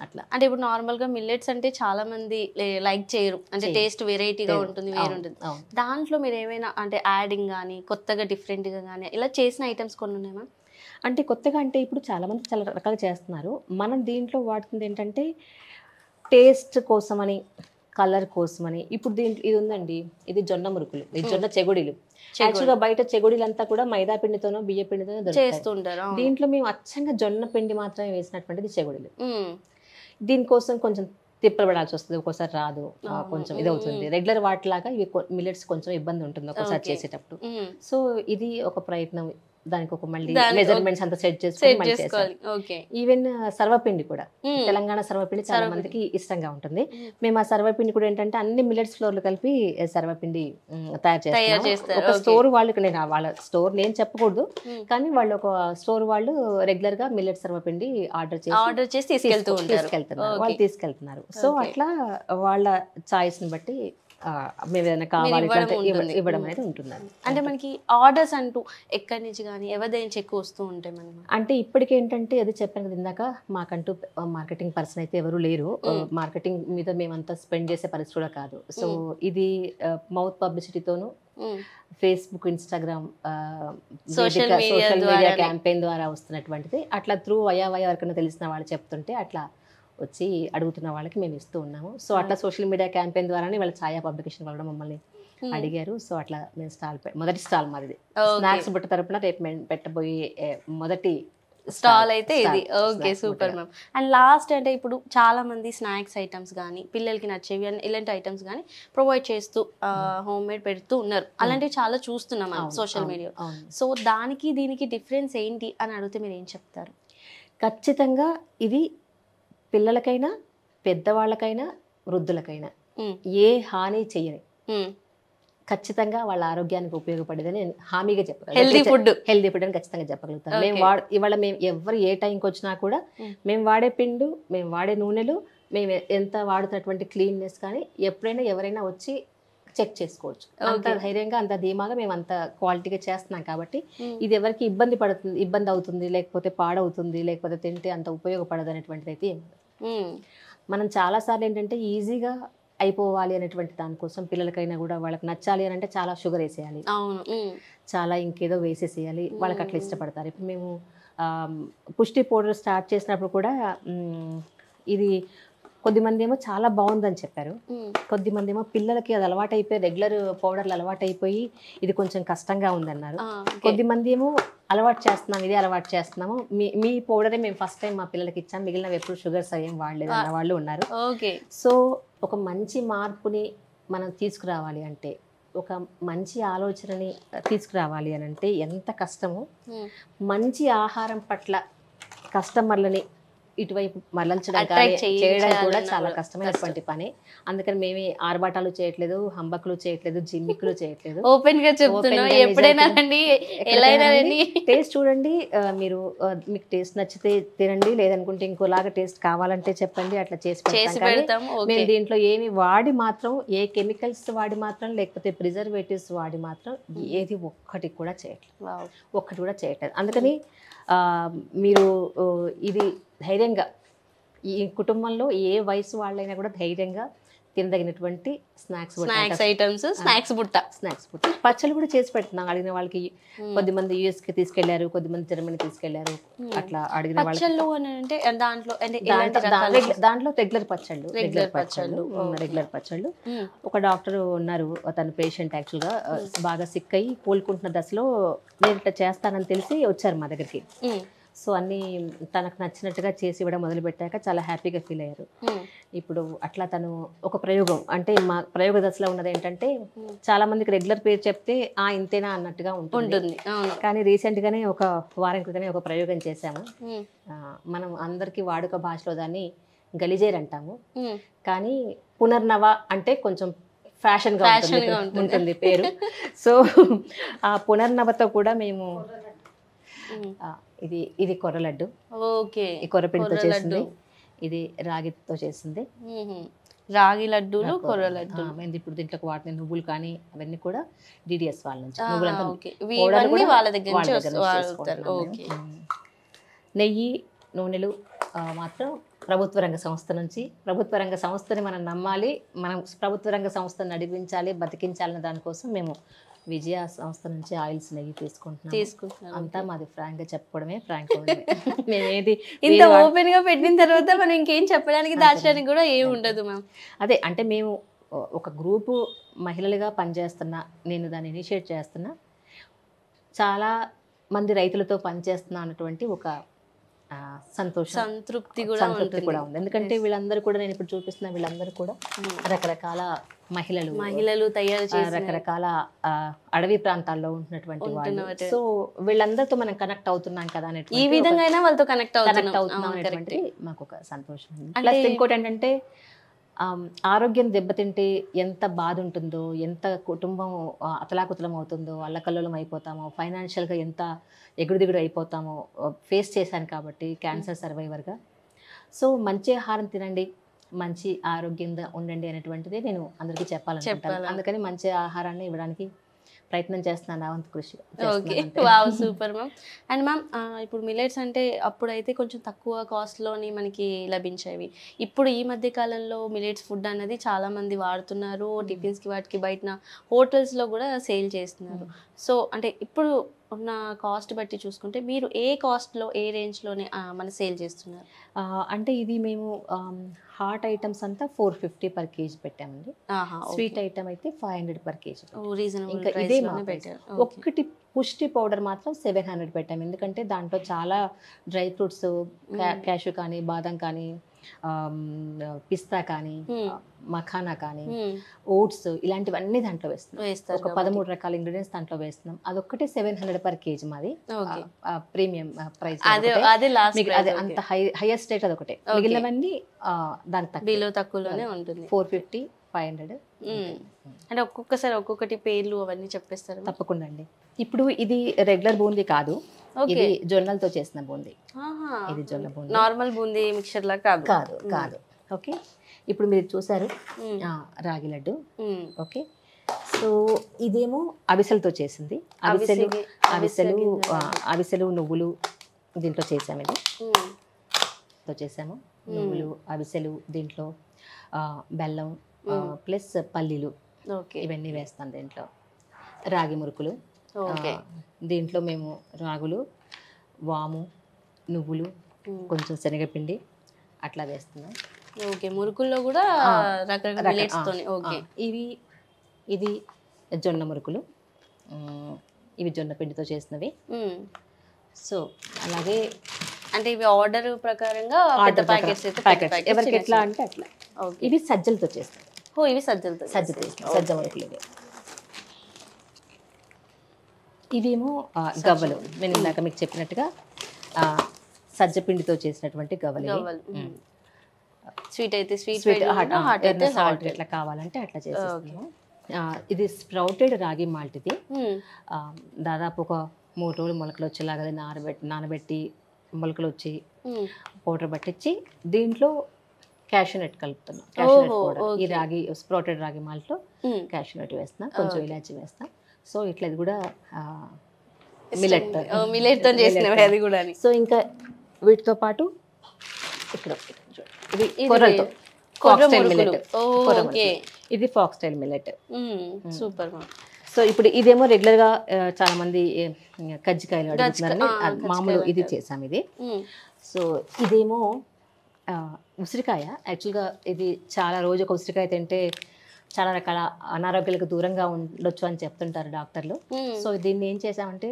అట్లా అంటే ఇప్పుడు నార్మల్ గా మిల్లెట్స్ అంటే చాలా మంది లైక్ చేయరు, అంటే టేస్ట్ వెరైటీగా ఉంటుంది, వేరుంటుంది. దాంట్లో మీరు ఏమైనా అంటే యాడింగ్ కానీ, కొత్తగా డిఫరెంట్ గా కానీ ఇలా చేసిన ఐటమ్స్ కొన్ని ఉన్నాయా? అంటే కొత్తగా అంటే ఇప్పుడు చాలా మంది చాలా రకాలు చేస్తున్నారు. మనం దీంట్లో వాడుతుంది ఏంటంటే టేస్ట్ కోసమని, కలర్ కోసమని. ఇప్పుడు దీంట్లో ఇది ఉందండి, ఇది జొన్న మురుకులు, ఇది జొన్న చెగుడీలు. యాక్చువల్గా బయట చెగుడీలంతా కూడా మైదా పిండితోనో బియ్య పిండితోనో చేస్తుంటారు. దీంట్లో మేము అచ్చంగా జొన్న పిండి మాత్రమే వేసినటువంటిది చెగుడీలు. దీనికోసం కొంచెం తిప్పబడాల్సి వస్తుంది, ఒక్కోసారి రాదు, కొంచెం ఇది అవుతుంది. రెగ్యులర్ వాటిలాగా ఇవి మిల్లెట్స్ కొంచెం ఇబ్బంది ఉంటుంది ఒక్కోసారి చేసేటప్పుడు. సో ఇది ఒక ప్రయత్నం, దానికి ఒక మళ్ళీ మెజర్మెంట్స్ అంతా సెట్ చేసుకోవాలి. ఈవెన్ సర్వపిండి కూడా, తెలంగాణ సర్వపిండి చాలా మందికి ఇష్టంగా ఉంటుంది. మేము ఆ సర్వపిండి కూడా ఏంటంటే అన్ని మిల్లెట్స్ ఫ్లోర్లు కలిపి సర్వపిండి తయారు చేస్తాం. ఒక స్టోర్ వాళ్ళకి, నేను వాళ్ళ స్టోర్ నేను చెప్పకూడదు కానీ వాళ్ళు ఒక స్టోర్ వాళ్ళు రెగ్యులర్ గా మిల్లెట్ సర్వపిండి ఆర్డర్ చేసి తీసుకెళ్తున్నారు, వాళ్ళు తీసుకెళ్తున్నారు. సో అట్లా వాళ్ళ చాయిస్ ని బట్టి మేము ఏదైనా కావాలి ఇవ్వడం అనేది ఉంటుంది. అంటే మనకి ఆర్డర్స్ అంటూ ఎక్కడి నుంచి కానీ ఎవరి నుంచి ఎక్కువ వస్తూ ఉంటాయి మనకి? అంటే ఇప్పటికేంటంటే అది చెప్పాను కదా ఇందాక, మాకంటూ మార్కెటింగ్ పర్సన్ అయితే ఎవరు లేరు. మార్కెటింగ్ మీద మేమంతా స్పెండ్ చేసే పరిస్థితి కూడా కాదు. సో ఇది మౌత్ పబ్లిసిటీతోనూ Facebook, Instagram, Social media social media ద్వారానే. క్యాంపెయిన్ ద్వారా వస్తున్నటువంటిది. అట్లా త్రూ ఎవరికైనా తెలిసిన వాళ్ళు చెప్తుంటే అట్లా వచ్చి అడుగుతున్న వాళ్ళకి మేము ఇస్తూ ఉన్నాము. సో అట్లా సోషల్ మీడియా క్యాంపెయిన్ ద్వారానే వాళ్ళ ఛాయా పబ్లికేషన్ వాళ్ళు మమ్మల్ని అడిగారు. సో అట్లా మేము మొదటి స్టాల్ మాది. స్నాక్స్ బుట్ట తరపున రేపు మేము పెట్టబోయే మొదటి స్టాల్ అయితే ఇది. Okay, super ma'am. And last అంటే ఇప్పుడు చాలా మంది స్నాక్స్ ఐటమ్స్ కానీ పిల్లలకి నచ్చేవి అని ఇలాంటి ఐటమ్స్ కానీ ప్రొవైడ్ చేస్తూ హోమ్ మేడ్ పెడుతూ ఉన్నారు. అలాంటివి చాలా చూస్తున్నాం మనం సోషల్ మీడియా. సో దానికి దీనికి డిఫరెన్స్ ఏంటి అని అడిగితే మీరు ఏం చెప్తారు? ఖచ్చితంగా ఇది పిల్లలకైనా, పెద్దవాళ్ళకైనా, వృద్ధులకైనా ఏ హాని చేయని, ఖచ్చితంగా వాళ్ళ ఆరోగ్యానికి ఉపయోగపడేదని నేను హామీగా చెప్పగలను. హెల్దీ ఫుడ్ అని ఖచ్చితంగా చెప్పగలుగుతాను. మేము ఇవాళ మేము ఎవరు ఏ టైంకి వచ్చినా కూడా మేము వాడే పిండు, మేము వాడే నూనెలు, మేము ఎంత వాడుతున్నటువంటి క్లీన్నెస్ కానీ ఎప్పుడైనా ఎవరైనా వచ్చి చెక్ చేసుకోవచ్చు. అంత ధైర్యంగా, అంత ధీమాగా మేము అంత క్వాలిటీగా చేస్తున్నాం కాబట్టి ఇది ఎవరికి ఇబ్బంది అవుతుంది, లేకపోతే పాడవుతుంది, లేకపోతే తింటే అంత ఉపయోగపడదు అనేటువంటిది అయితే మనం చాలాసార్లు ఏంటంటే ఈజీగా అయిపోవాలి అనేటువంటి దానికోసం పిల్లలకైనా కూడా వాళ్ళకి నచ్చాలి అని అంటే చాలా షుగర్ వేసేయాలి, చాలా ఇంకేదో వేసేసేయాలి, వాళ్ళకి అట్లా ఇష్టపడతారు. ఇప్పుడు మేము పుష్టి పౌడర్ స్టార్ట్ చేసినప్పుడు కూడా ఇది కొద్దిమంది ఏమో చాలా బాగుందని చెప్పారు, కొద్దిమంది ఏమో పిల్లలకి అది అలవాటు అయిపోయి రెగ్యులర్ పౌడర్లు అలవాటు అయిపోయి ఇది కొంచెం కష్టంగా ఉందన్నారు. కొద్దిమంది ఏమో అలవాటు చేస్తున్నాం, ఇదే అలవాటు చేస్తున్నాము, మీ పౌడరే మేము ఫస్ట్ టైం మా పిల్లలకి ఇచ్చాం, మిగిలినవి ఎప్పుడు షుగర్స్ అయ్యేం వాడలేదు అన్న వాళ్ళు ఉన్నారు. సో ఒక మంచి మార్పుని మనం తీసుకురావాలి అంటే, ఒక మంచి ఆలోచనని తీసుకురావాలి అని అంటే ఎంత కష్టమో, మంచి ఆహారం పట్ల కస్టమర్లని ఇటువైపు మరలించడం చేయడం కూడా చాలా కష్టమైనటువంటి పని. అందుకని మేమే ఆర్భాటాలు చేయట్లేదు, హంబకులు చేయట్లేదు, జిమ్మికులు చేయట్లేదు, ఓపెన్ గా చెప్తున్నాం. ఎప్పుడైనా టేస్ట్ చూడండి, మీరు మీకు టేస్ట్ నచ్చితే తినండి, లేదనుకుంటే ఇంకోలాగా టేస్ట్ కావాలంటే చెప్పండి, అట్లా చేసి పెడతాం. మేము దీంట్లో ఏమి వాడి మాత్రం, ఏ కెమికల్స్ వాడి మాత్రం, లేకపోతే ప్రిజర్వేటివ్స్ వాడి మాత్రం ఏది ఒక్కటి కూడా చేయట్లేదు. అందుకని మీరు ఇది ధైర్యంగా ఈ కుటుంబంలో ఏ వయసు వాళ్ళైనా కూడా ధైర్యంగా తినదగినటువంటి స్నాక్స్ ఐటమ్స్, స్నాక్స్ బుట్ట. పచ్చళ్ళు కూడా చేసి పెడుతున్నాం. అడిగిన వాళ్ళకి కొద్దిమంది యుఎస్కి తీసుకెళ్లారు, కొద్దిమంది జర్మనీ తీసుకెళ్లారు. అట్లా అడిగిన పచ్చళ్ళు అంటే దాంట్లో రెగ్యులర్ పచ్చళ్ళు. ఒక డాక్టర్ ఉన్నారు, తన పేషెంట్ యాక్చువల్గా బాగా సిక్ అయ్యి కోలుకుంటున్న దశలో నేను ఇట్లా చేస్తానని తెలిసి వచ్చారు మా దగ్గరికి. సో అన్నీ తనకు నచ్చినట్టుగా చేసి ఇవ్వడం మొదలుపెట్టాక చాలా హ్యాపీగా ఫీల్ అయ్యారు. ఇప్పుడు అట్లా తను ఒక ప్రయోగం, అంటే మా ప్రయోగ దశలో ఉన్నది ఏంటంటే, చాలా మందికి రెగ్యులర్ పేరు చెప్తే ఇంతేనా అన్నట్టుగా ఉంటుంది. కానీ రీసెంట్గానే ఒక వారం క్రితమే ఒక ప్రయోగం చేశాము. మనం అందరికీ వాడుక భాషలో దాన్ని గలిజేర్ అంటాము, కానీ పునర్నవ అంటే కొంచెం ఫ్యాషన్గా ఉంటుంది పేరు. సో ఆ పునర్నవతో కూడా మేము ఇది కొర్ర లడ్డు, ఈ కొర్రపిండితో చేసింది, ఇది రాగితో చేసింది. రాగి లడ్డూలు, కొర్ర లడ్డు. ఇప్పుడు దీంట్లోకి వాటిని నువ్వులు కానీ అవన్నీ కూడా డిడిఎస్ వాళ్ళ నుంచి, నెయ్యి, నూనెలు మాత్రం ప్రభుత్వ రంగ సంస్థ నుంచి. ప్రభుత్వ రంగ సంస్థని మనం నమ్మాలి, మనం ప్రభుత్వ రంగ సంస్థను నడిపించాలి, బతికించాలన్న దానికోసం మేము విజయ సంస్థ నుంచి ఆయిల్స్ నెయ్యి తీసుకుంటున్నాం. అంతా మాది ఫ్రాంక్ గా చెప్పుకోవడమే, ఫ్రాంక్ మేమేది ఇంత ఓపెన్ గా పెట్టిన తర్వాత మనం ఇంకేం చెప్పడానికి, దాచడానికి కూడా ఏమి ఉండదు మ్యామ్. అదే అంటే మేము ఒక గ్రూపు మహిళలుగా పనిచేస్తున్నా, నేను దాన్ని ఇనిషియేట్ చేస్తున్నా, చాలా మంది రైతులతో పనిచేస్తున్నా అన్నటువంటి ఒక సంతృప్తి కూడా ఉంది. ఎందుకంటే వీళ్ళందరూ కూడా, నేను ఇప్పుడు చూపిస్తున్న వీళ్ళందరూ కూడా రకరకాల మహిళలు తయారు చేసి రకరకాల అడవి ప్రాంతాల్లో ఉంటున్నటువంటి వాళ్ళు. సో వీళ్ళందరితో మనం కనెక్ట్ అవుతున్నాం కదా అనే, ఈ విధంగా వాళ్ళతో కనెక్ట్ అవుతున్నాం అనేటువంటి మాకు ఒక సంతోషం. ప్లస్ ఇంకోటి ఏంటంటే, ఆరోగ్యం దెబ్బతింటే ఎంత బాధ ఉంటుందో, ఎంత కుటుంబం అతలాకుతలం అవుతుందో, అల్లకల్లోలం అయిపోతామో, ఫైనాన్షియల్గా ఎంత ఎగుడుదిగుడు అయిపోతామో ఫేస్ చేశాను కాబట్టి క్యాన్సర్ సర్వైవర్గా. సో మంచి ఆహారం తినండి, మంచి ఆరోగ్యంగా ఉండండి అనేటువంటిది నేను అందరికీ చెప్పాలనుకుంటాను. అందుకని మంచి ఆహారాన్ని ఇవ్వడానికి ప్రయత్నం చేస్తున్నాను, నా వంతు కృషి ఓకే, చేస్తున్నాను అంతే. Wow, super ma'am. And ma'am, ఇప్పుడు మిల్లెట్స్ అంటే అప్పుడైతే కొంచెం తక్కువ కాస్ట్లోని మనకి లభించేవి. ఇప్పుడు ఈ మధ్య కాలంలో మిల్లెట్స్ ఫుడ్ అనేది చాలా మంది వాడుతున్నారు. టిఫిన్స్కి వాటికి బయట హోటల్స్లో కూడా సేల్ చేస్తున్నారు. సో అంటే ఇప్పుడు ఉన్న కాస్ట్ బట్టి చూసుకుంటే మీరు ఏ కాస్ట్లో, ఏ రేంజ్లోనే మన సేల్ చేస్తున్నారు? అంటే ఇది మేము హాట్ ఐటమ్స్ అంతా 450 పర్ కేజీ పెట్టామండి. స్వీట్ ఐటమ్ అయితే 500 పర్ కేజీ. రీజనబుల్ ఇంకా ఇదే మా price. ఒక్కటి పుష్టి పౌడర్ మాత్రం 700 పెట్టాము. ఎందుకంటే దాంట్లో చాలా డ్రై ఫ్రూట్స్, క్యాషు కానీ, బాదం కానీ, పిస్తా కానీ, మఖానా కానీ, ఓట్స్, ఇలాంటివన్నీ దాంట్లో వేస్తున్నాం. ఒక 13 రకాల ఇంగ్రీడియంట్స్ దాంట్లో వేస్తున్నాం. అదొక్కటే 700 పర్ కేజీ మాది ప్రీమియం ప్రైస్. అదే అంత హైయెస్ట్ రేట్ అదొకటే. మిగిలినవన్నీ దానికి బిలో తక్కువలోనే ఉంటుంది. 450, 500. అంటే ఒక్కొక్కసారి ఒక్కొక్కటి పేర్లు అవన్నీ చెప్పేస్తారు? తప్పకుండా అండి. ఇప్పుడు ఇది రెగ్యులర్ బూందీ కాదు, ఇది జొన్నలతో చేసిన బూందీ. ఇది జొన్న బూందీ, నార్మల్ బూందీ మిక్చర్ లా కాదు. కాదు కాదు. ఓకే, ఇప్పుడు మీరు చూసారు రాగి లడ్డు. ఓకే, సో ఇదేమో అవిసెలతో చేసింది. అవిసెలు నువ్వులు దీంట్లో చేసాము. ఇది చేసాము, నువ్వులు, అవిసెలు, దీంట్లో బెల్లం ప్లస్ పల్లీలు, ఇవన్నీ వేస్తాం దీంట్లో. రాగి మురుకులు, దీంట్లో మేము రాగులు, వాము, నువ్వులు, కొంచెం శనగపిండి అట్లా వేస్తున్నాం. ఓకే, మురుకుల్లో కూడా రకరకాల మిల్లెట్స్ తోనే. ఓకే, ఇది జొన్న మురుకులు, ఇవి జొన్న పిండితో చేసినవి. సో అలాగే అంటే ఇవి ఆర్డర్ ప్రకారంగా ప్యాకెట్స్ ఎవరికి ఎట్లా అంటే అట్లా. ఇవి సజ్జలతో చేస్తాం. ఇవి సజ్జలతో సజ్జ మురుకులు. ఇవేమో గవ్వలు. నేను ఇందాక మీకు చెప్పినట్టుగా సజ్జ పిండితో చేసినటువంటి గవ్వలు. స్వీట్ అయితే స్వీట్, సాల్ట్ ఎట్లా కావాలంటే అట్లా చేసేస్తాము. ఇది స్ప్రౌటెడ్ రాగి మాల్ట్. ఇది దాదాపు ఒక 3 రోజులు మొలకలు వచ్చేలాగా నానబెట్టి మొలకలు వచ్చి పౌడర్ పట్టించి దీంట్లో క్యాషూనట్ కలుపుతున్నాం. క్యాషూనట్ పౌడర్, ఈ రాగి స్ప్రౌటెడ్ రాగి మాల్ట్లో క్యాషూనట్ వేస్తాం, కొంచెం ఇలాచి వేస్తాం. సో ఇట్లా ఇది కూడా మిల్లెట్తో చేసినవి అది కూడా. సో ఇంకా వీటితో పాటు ఇక్కడ ఇది కొర్రలతో ఫాక్స్టైల్ మిల్లెట్. ఇది ఫాక్స్టైల్ మిల్లెట్. సూపర్. సో ఇప్పుడు ఇదేమో రెగ్యులర్ గా చాలా మంది కజ్జికాయలు అడుగుతున్నారని మామూలు ఇది చేసాం ఇది. సో ఇదేమో ఉసిరికాయ. యాక్చువల్గా ఇది చాలా రోజు ఒక ఉసిరికాయ తింటే చాలా రకాల అనారోగ్యాలకు దూరంగా ఉండొచ్చు అని చెప్తుంటారు డాక్టర్లు. సో దీన్ని ఏం చేసామంటే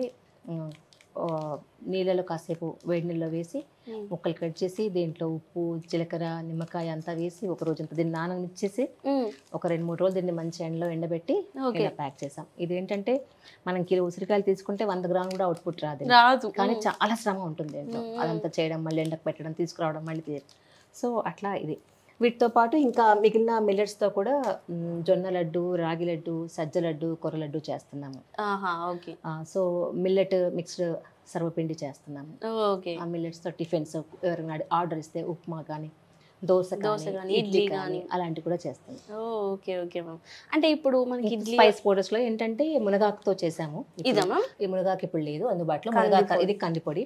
నీళ్ళలో కాసేపు వేడి నీళ్ళలో వేసి ముక్కలు కట్ చేసి దీంట్లో ఉప్పు, జీలకర్ర, నిమ్మకాయ అంతా వేసి ఒక రోజు అంతా దీన్ని నాననిచ్చేసి ఒక 2-3 రోజులు దీన్ని మంచి ఎండలో ఎండబెట్టి ఇలా ప్యాక్ చేసాం. ఇదేంటంటే మనం కిలో ఉసిరికాయలు తీసుకుంటే 100 గ్రాములు కూడా అవుట్పుట్ రాదు, కానీ చాలా శ్రమ ఉంటుంది దీంట్లో. అదంతా చేయడం, మళ్ళీ ఎండకు పెట్టడం, తీసుకురావడం, మళ్ళీ సో అట్లా ఇది. వీటితో పాటు ఇంకా మిగిలిన మిల్లెట్స్తో కూడా జొన్న లడ్డు, రాగి లడ్డు, సజ్జ లడ్డు, కొర్ర లడ్డు చేస్తున్నాము. సో మిల్లెట్ మిక్స్డ్ సర్వపిండి చేస్తున్నాము. ఆ మిల్లెట్స్తో టిఫిన్స్ ఎవరైనా ఆర్డర్ ఇస్తే ఉప్మా కానీ, దోశ కానీ, ఇడ్లీ కానీ అలాంటివి కూడా చేస్తాం. Okay okay ma'am. అంటే ఇప్పుడు మనకి స్పైస్ పౌడర్స్లో ఏంటంటే మునగాకుతో చేసాము. ఈ మునగాకు ఇప్పుడు లేదు అందుబాటులో. మునగాకు ఇది కందిపొడి,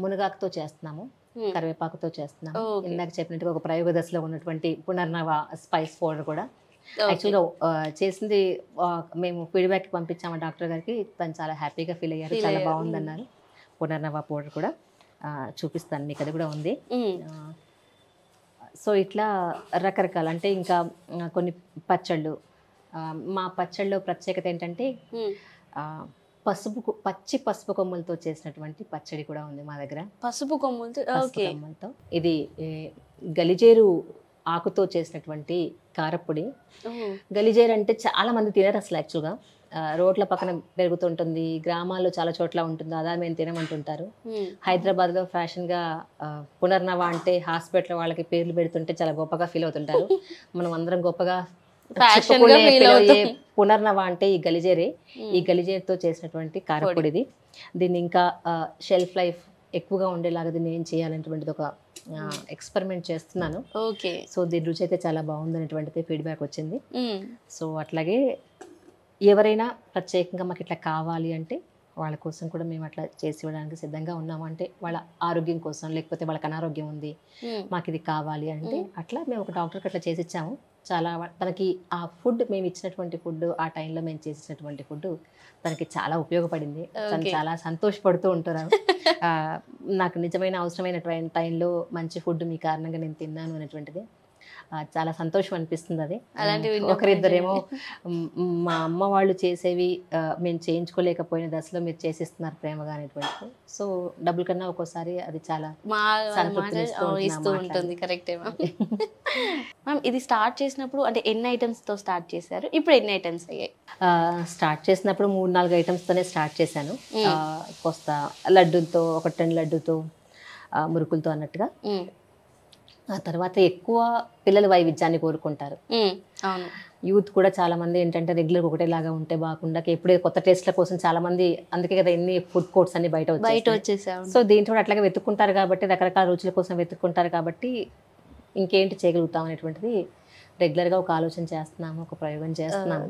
మునగాకుతో చేస్తున్నాము, కరివేపాకుతో చేస్తున్నాము. ఇందాక చెప్పినట్టుగా ఒక ప్రయోగ దశలో ఉన్నటువంటి పునర్నవ స్పైస్ పౌడర్ కూడా యాక్చువల్గా చేసింది మేము ఫీడ్బ్యాక్ పంపించాము డాక్టర్ గారికి. తను చాలా హ్యాపీగా ఫీల్ అయ్యారు, చాలా బాగుందన్నారు. పునర్నవ పౌడర్ కూడా చూపిస్తాను మీకు, అది కూడా ఉంది. సో ఇట్లా రకరకాల అంటే ఇంకా కొన్ని పచ్చళ్ళు. మా పచ్చళ్ళలో ప్రత్యేకత ఏంటంటే పచ్చి పసుపు కొమ్ములతో చేసినటువంటి పచ్చడి కూడా ఉంది మా దగ్గర. పసుపు కొమ్ములతో ఇది గలిజేరు ఆకుతో చేసినటువంటి కారపొడి. గలిజేరు అంటే చాలా మంది తినరు అసలు. యాక్చువల్గా రోడ్ల పక్కన పెరుగుతుంటుంది, గ్రామాల్లో చాలా చోట్ల ఉంటుంది, అదా మేము తినమంటుంటారు. హైదరాబాద్లో ఫ్యాషన్గా పునర్నవ అంటే హాస్పిటల్ వాళ్ళకి పేర్లు పెడుతుంటే చాలా గొప్పగా ఫీల్ అవుతుంటారు. మనం అందరం గొప్పగా పునర్నవ అంటే ఈ గలిజేరే. ఈ గలిజేరుతో చేసినటువంటి కారపొడిది. దీన్ని ఇంకా షెల్ఫ్ లైఫ్ ఎక్కువగా ఉండేలాగా దీన్ని ఏం చేయాలనేటువంటిది ఒక ఎక్స్పెరిమెంట్ చేస్తున్నాను. సో దీని రుచి అయితే చాలా బాగుందనేటువంటిది ఫీడ్బ్యాక్ వచ్చింది. సో అట్లాగే ఎవరైనా ప్రత్యేకంగా మాకు ఇట్లా కావాలి అంటే వాళ్ళ కోసం కూడా మేము అట్లా చేసి ఇవ్వడానికి సిద్ధంగా ఉన్నాము. అంటే వాళ్ళ ఆరోగ్యం కోసం, లేకపోతే వాళ్ళకి అనారోగ్యం ఉంది, మాకు ఇది కావాలి అంటే అట్లా మేము ఒక డాక్టర్కి అట్లా చేసి ఇచ్చాము. చాలా తనకి ఆ ఫుడ్, మేము ఇచ్చినటువంటి ఫుడ్, ఆ టైంలో మేము చేసినటువంటి ఫుడ్ తనకి చాలా ఉపయోగపడింది. తను చాలా సంతోషపడుతూ ఉంటారు. నాకు నిజమైన అవసరమైన టైంలో మంచి ఫుడ్ మీ కారణంగా నేను తిన్నాను అనేటువంటిది చాలా సంతోషం అనిపిస్తుంది. అది ఒకరిద్దరేమో మా అమ్మ వాళ్ళు చేసేవి మేము చేయించుకోలేకపోయిన దశలో మీరు చేసిస్తున్నారు ప్రేమగా అనేటువంటిది. సో డబ్బుల కన్నా ఒక్కోసారి అది చాలా ఇస్తూ ఉంటుంది. కరెక్టే మ్యామ్. ఇది స్టార్ట్ చేసినప్పుడు అంటే ఎన్ని ఐటమ్స్ తో స్టార్ట్ చేశారు, ఇప్పుడు ఎన్ని ఐటమ్స్ అయ్యాయి? స్టార్ట్ చేసినప్పుడు 3-4 ఐటమ్స్ తోనే స్టార్ట్ చేశాను. కొస్త లడ్డూతో, ఒక 10 లడ్డూతో, మురుకులతో అన్నట్టుగా. ఆ తర్వాత ఎక్కువ పిల్లలు వైవిధ్యాన్ని కోరుకుంటారు. యూత్ కూడా చాలా మంది ఏంటంటే రెగ్యులర్ ఒకటేలాగా ఉంటే బాగుండా ఎప్పుడే కొత్త టేస్ట్ల కోసం చాలా మంది, అందుకే కదా ఎన్ని ఫుడ్ కోర్ట్స్ అన్ని బయట వచ్చేసారు. సో దీంట్లో కూడా అట్లాగే వెతుక్కుంటారు కాబట్టి, రకరకాల రుచుల కోసం వెతుక్కుంటారు కాబట్టి ఇంకేంటి చేయగలుగుతాం అనేటువంటిది రెగ్యులర్గా ఒక ఆలోచన చేస్తున్నాము, ఒక ప్రయోగం చేస్తున్నాము.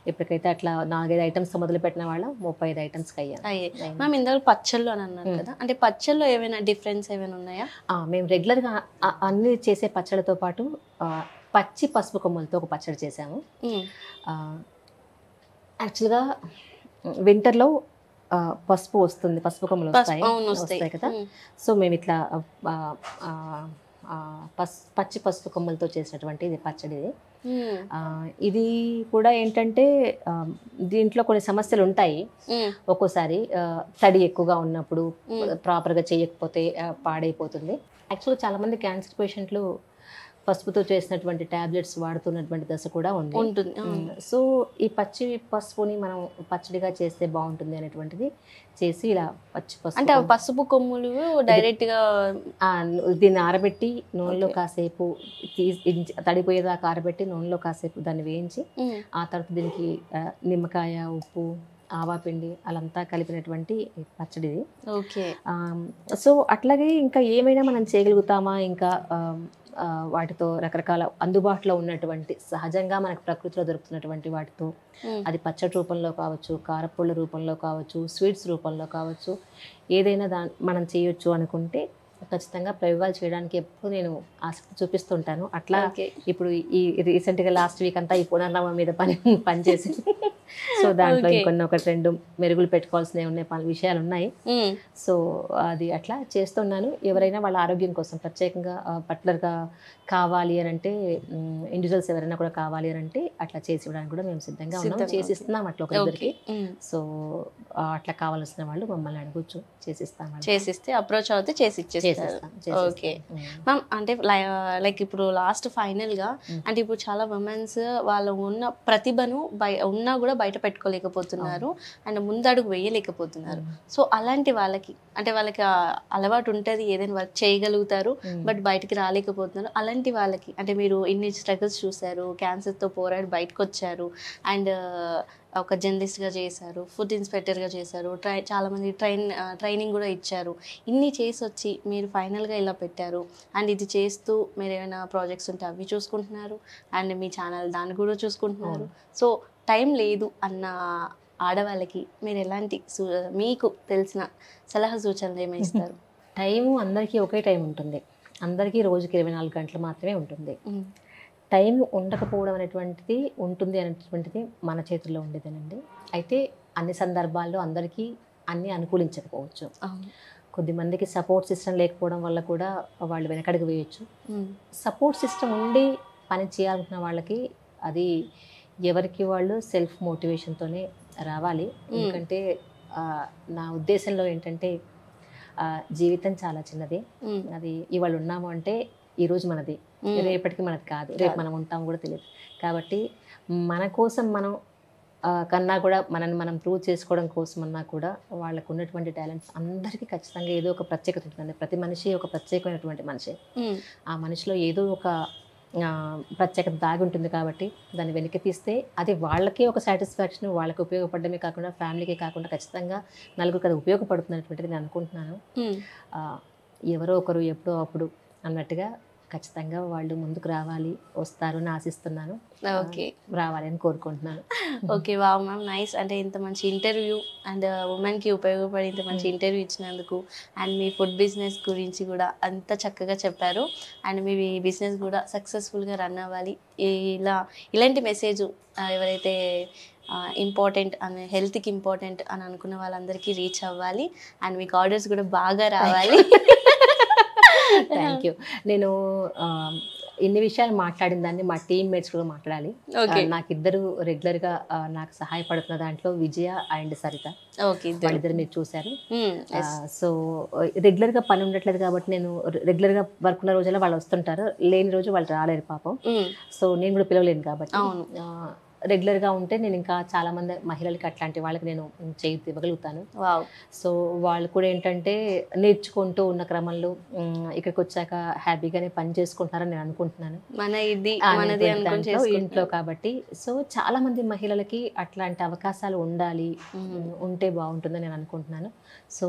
ఇప్పటికైతే అట్లా 4-5 ఐటమ్స్ మొదలు పెట్టిన వాళ్ళం 35 ఐటమ్స్కి అయ్యాయి. మ్యామ్ ఇందాక పచ్చళ్ళు అని అన్నారు కదా, అంటే పచ్చళ్ళు ఏమైనా డిఫరెన్స్ ఏమైనా ఉన్నాయా? మేము రెగ్యులర్గా అన్ని చేసే పచ్చళ్ళతో పాటు పచ్చి పసుపు కొమ్మలతో ఒక పచ్చడి చేసాము. యాక్చువల్గా వింటర్లో పసుపు వస్తుంది, పసుపు కొమ్మలు వస్తాయి కదా. సో మేము ఇట్లా పచ్చి పసుపు కొమ్మలతో చేసినటువంటి ఇది పచ్చడి. ఇది కూడా ఏంటంటే దీంట్లో కొన్ని సమస్యలు ఉంటాయి. ఒక్కోసారి తడి ఎక్కువగా ఉన్నప్పుడు ప్రాపర్గా చేయకపోతే పాడైపోతుంది. యాక్చువల్గా చాలా మంది క్యాన్సర్ పేషెంట్లు పసుపుతో చేసినటువంటి టాబ్లెట్స్ వాడుతున్నటువంటి దశ కూడా ఉంటుంది. సో ఈ పచ్చి పసుపుని మనం పచ్చడిగా చేస్తే బాగుంటుంది అనేటువంటిది చేసి ఇలా పచ్చి పసుపు, అంటే పసుపు కొమ్ములు డైరెక్ట్ గా దీన్ని ఆరబెట్టి నూనెలో కాసేపు తడిపోయేదాకా ఆరబెట్టి నూనెలో కాసేపు దాన్ని వేయించి, ఆ తర్వాత దీనికి నిమ్మకాయ, ఉప్పు, ఆవాపిండి అలంతా కలిపినటువంటి పచ్చడిది. ఓకే. సో అట్లాగే ఇంకా ఏమైనా మనం చేయగలుగుతామా, ఇంకా వాటితో రకరకాల అందుబాటులో ఉన్నటువంటి సహజంగా మనకు ప్రకృతిలో దొరుకుతున్నటువంటి వాటితో, అది పచ్చడి రూపంలో కావచ్చు, కారపొళ్ళ రూపంలో కావచ్చు, స్వీట్స్ రూపంలో కావచ్చు, ఏదైనా మనం చేయొచ్చు అనుకుంటే ఖచ్చితంగా ప్రయోగాలు చేయడానికి ఎప్పుడు నేను ఆసక్తి చూపిస్తుంటాను. అట్లా ఇప్పుడు ఈ రీసెంట్గా లాస్ట్ వీక్ అంతా ఈ పునర్నవం మీద పనిచేసి సో దాంట్లో ఇంకొన్ని 1-2 మెరుగులు పెట్టుకోవాల్సినవి ఉన్నాయి, విషయాలు ఉన్నాయి. సో అది అట్లా చేస్తున్నాను. ఎవరైనా వాళ్ళ ఆరోగ్యం కోసం ప్రత్యేకంగా పర్టికులర్గా కావాలి అని అంటే, ఇండివిజువల్స్ ఎవరైనా కూడా కావాలి అని అంటే అట్లా చేసి ఇవ్వడానికి కూడా మేము సిద్ధంగా ఉన్నాం, చేసిస్తున్నాం అట్లా ఒకరికి. సో అట్లా కావాల్సిన వాళ్ళు మమ్మల్ని అడగొచ్చు, చేసిస్తే అప్రోచ్ అవుతే చేసి ఇచ్చేస్తాం. Okay ma'am. అంటే లైక్ ఇప్పుడు లాస్ట్ ఫైనల్ గా, అంటే ఇప్పుడు చాలా ఉమెన్స్ వాళ్ళు ఉన్న ప్రతిభను ఉన్నా కూడా బయట పెట్టుకోలేకపోతున్నారు అండ్ ముందడుగు వేయలేకపోతున్నారు. సో అలాంటి వాళ్ళకి, అంటే వాళ్ళకి అలవాటు ఉంటుంది, ఏదైనా వర్క్ చేయగలుగుతారు, బట్ బయటికి రాలేకపోతున్నారు. అలాంటి వాళ్ళకి అంటే మీరు ఇన్ని స్ట్రగుల్స్ చూసారు, క్యాన్సర్తో పోరాడి బయటకు వచ్చారు, అండ్ ఒక జర్నలిస్ట్గా చేశారు, ఫుడ్ ఇన్స్పెక్టర్గా చేశారు, చాలామంది ట్రైనింగ్ కూడా ఇచ్చారు. ఇన్ని చేసి వచ్చి మీరు ఫైనల్గా ఇలా పెట్టారు, అండ్ ఇది చేస్తూ మీరు ఏమైనా ప్రాజెక్ట్స్ ఉంటే అవి చూసుకుంటున్నారు, అండ్ మీ ఛానల్ దాన్ని కూడా చూసుకుంటున్నారు. సో టైం లేదు అన్న ఆడవాళ్ళకి మీరు ఎలాంటి మీకు తెలిసిన సలహా సూచనలు ఏమైనా ఇస్తారు? టైము అందరికీ ఒకే టైం ఉంటుంది, అందరికీ రోజుకి 24 గంటలు మాత్రమే ఉంటుంది. టైం ఉండకపోవడం అనేటువంటిది ఉంటుంది అనేటువంటిది మన చేతుల్లో ఉండేదేనండి. అయితే అన్ని సందర్భాల్లో అందరికీ అన్నీ అనుకూలించకపోవచ్చు. కొద్దిమందికి సపోర్ట్ సిస్టమ్ లేకపోవడం వల్ల కూడా వాళ్ళు వెనకడుగు వేయచ్చు. సపోర్ట్ సిస్టమ్ ఉండి పని చేయాలనుకున్న వాళ్ళకి అది ఎవరికి వాళ్ళు సెల్ఫ్ మోటివేషన్తోనే రావాలి. ఎందుకంటే నా ఉద్దేశంలో ఏంటంటే జీవితం చాలా చిన్నది. అది ఇవాళ ఉన్నాము అంటే ఈరోజు మనది, రేపటికి మనది కాదు, రేపు మనం ఉంటాం కూడా తెలియదు. కాబట్టి మన కోసం మనం కన్నా కూడా మనల్ని మనం ప్రూవ్ చేసుకోవడం కోసం అన్నా కూడా వాళ్ళకు ఉన్నటువంటి టాలెంట్స్ అందరికీ ఖచ్చితంగా ఏదో ఒక ప్రత్యేకత ఉంటుంది. ప్రతి మనిషి ఒక ప్రత్యేకమైనటువంటి మనిషి. ఆ మనిషిలో ఏదో ఒక ప్రత్యేకత దాగి ఉంటుంది. కాబట్టి దాన్ని వెనక్కి తీస్తే అది వాళ్ళకే ఒక సాటిస్ఫాక్షన్, వాళ్ళకి ఉపయోగపడమే కాకుండా ఫ్యామిలీకి కాకుండా ఖచ్చితంగా నలుగురికి అది ఉపయోగపడుతున్నటువంటిది నేను అనుకుంటున్నాను. ఎవరో ఒకరు ఎప్పుడో అప్పుడు అన్నట్టుగా ఖచ్చితంగా వాళ్ళు ముందుకు రావాలి, వస్తారు అని ఆశిస్తున్నాను. ఓకే. రావాలని కోరుకుంటున్నాను. ఓకే. Wow ma'am, nice. అంటే ఇంత మంచి ఇంటర్వ్యూ అండ్ ఉమెన్కి ఉపయోగపడి ఇంత మంచి ఇంటర్వ్యూ ఇచ్చినందుకు అండ్ మీ ఫుడ్ బిజినెస్ గురించి కూడా అంత చక్కగా చెప్పారు. అండ్ మీ బిజినెస్ కూడా సక్సెస్ఫుల్గా రన్ అవ్వాలి. ఇలాంటి మెసేజ్ ఎవరైతే ఇంపార్టెంట్ అని, హెల్త్కి ఇంపార్టెంట్ అని అనుకున్న వాళ్ళందరికీ రీచ్ అవ్వాలి. అండ్ మీకు ఆర్డర్స్ కూడా బాగా రావాలి. Thank you. నేను ఇన్ని విషయాలు మాట్లాడిన దాన్ని మా టీమ్మేట్స్ కూడా మాట్లాడాలి. నాకు ఇద్దరు రెగ్యులర్గా నాకు సహాయపడుతున్న దాంట్లో విజయ అండ్ సరిత. ఓకే. వాళ్ళిద్దరు మీరు చూశారు. సో రెగ్యులర్గా పని ఉండట్లేదు కాబట్టి నేను రెగ్యులర్గా వర్క్ ఉన్న రోజుల్లో వాళ్ళు వస్తుంటారు, లేని రోజు వాళ్ళు రాలేరు పాపం. సో నేను కూడా పిలవలేను కాబట్టి రెగ్యులర్గా ఉంటే నేను ఇంకా చాలామంది మహిళలకి అట్లాంటి వాళ్ళకి నేను చేయి ఇవ్వగలుగుతాను. సో వాళ్ళు కూడా ఏంటంటే నేర్చుకుంటూ ఉన్న క్రమంలో ఇక్కడికి వచ్చాక హ్యాపీగానే పని చేసుకుంటారని నేను అనుకుంటున్నాను. ఇంట్లో కాబట్టి సో చాలామంది మహిళలకి అట్లాంటి అవకాశాలు ఉండాలి, ఉంటే బాగుంటుందని నేను అనుకుంటున్నాను. సో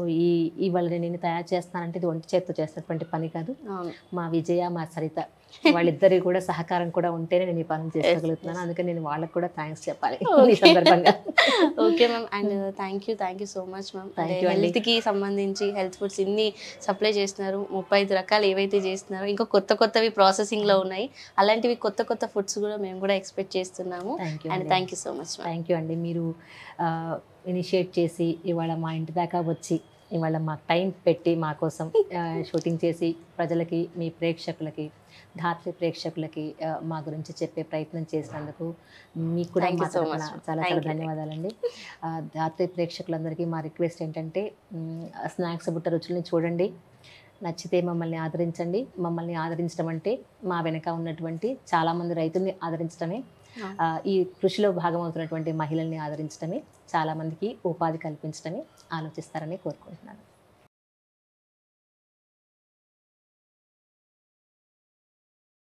ఇవాళ నేను తయారు చేస్తానంటే ఇది ఒంటి చేత్తో చేసినటువంటి పని కాదు. మా విజయ, మా సరిత వాళ్ళిద్దరి కూడా సహకారం కూడా ఉంటేనే నేను ఈ పని చేసుకోగలుగుతున్నాను. అందుకని నేను వాళ్ళకి కూడా థ్యాంక్స్ చెప్పాలి ఈ సందర్భంగా. Okay ma'am. And thank you so much ma'am. హెల్త్కి సంబంధించి హెల్త్ ఫుడ్స్ ఇన్ని సప్లై చేస్తున్నారు, 35 రకాలు ఏవైతే చేస్తున్నారో ఇంకా కొత్తవి ప్రాసెసింగ్లో ఉన్నాయి. అలాంటివి కొత్త ఫుడ్స్ కూడా మేము కూడా ఎక్స్పెక్ట్ చేస్తున్నాము. And thank you so much. Thank you అండి. మీరు ఇనిషియేట్ చేసి ఇవాళ మా ఇంటి దాకా వచ్చి ఇవాళ మాకు టైం పెట్టి మా కోసం షూటింగ్ చేసి ప్రజలకి, మీ ప్రేక్షకులకి, ధాత్రి ప్రేక్షకులకి మా గురించి చెప్పే ప్రయత్నం చేసినందుకు మీకు కూడా చాలా చాలా ధన్యవాదాలండి. ధాత్రి ప్రేక్షకులందరికీ మా రిక్వెస్ట్ ఏంటంటే స్నాక్స్ బుట్ట రుచుల్ని చూడండి, నచ్చితే మమ్మల్ని ఆదరించండి. మమ్మల్ని ఆదరించడం అంటే మా వెనక ఉన్నటువంటి చాలామంది రైతుల్ని ఆదరించడమే, ఈ కృషిలో భాగమవుతున్నటువంటి మహిళల్ని ఆదరించడమే, చాలామందికి ఉపాధి కల్పించడమే ఆలోచిస్తారని కోరుకుంటున్నాను.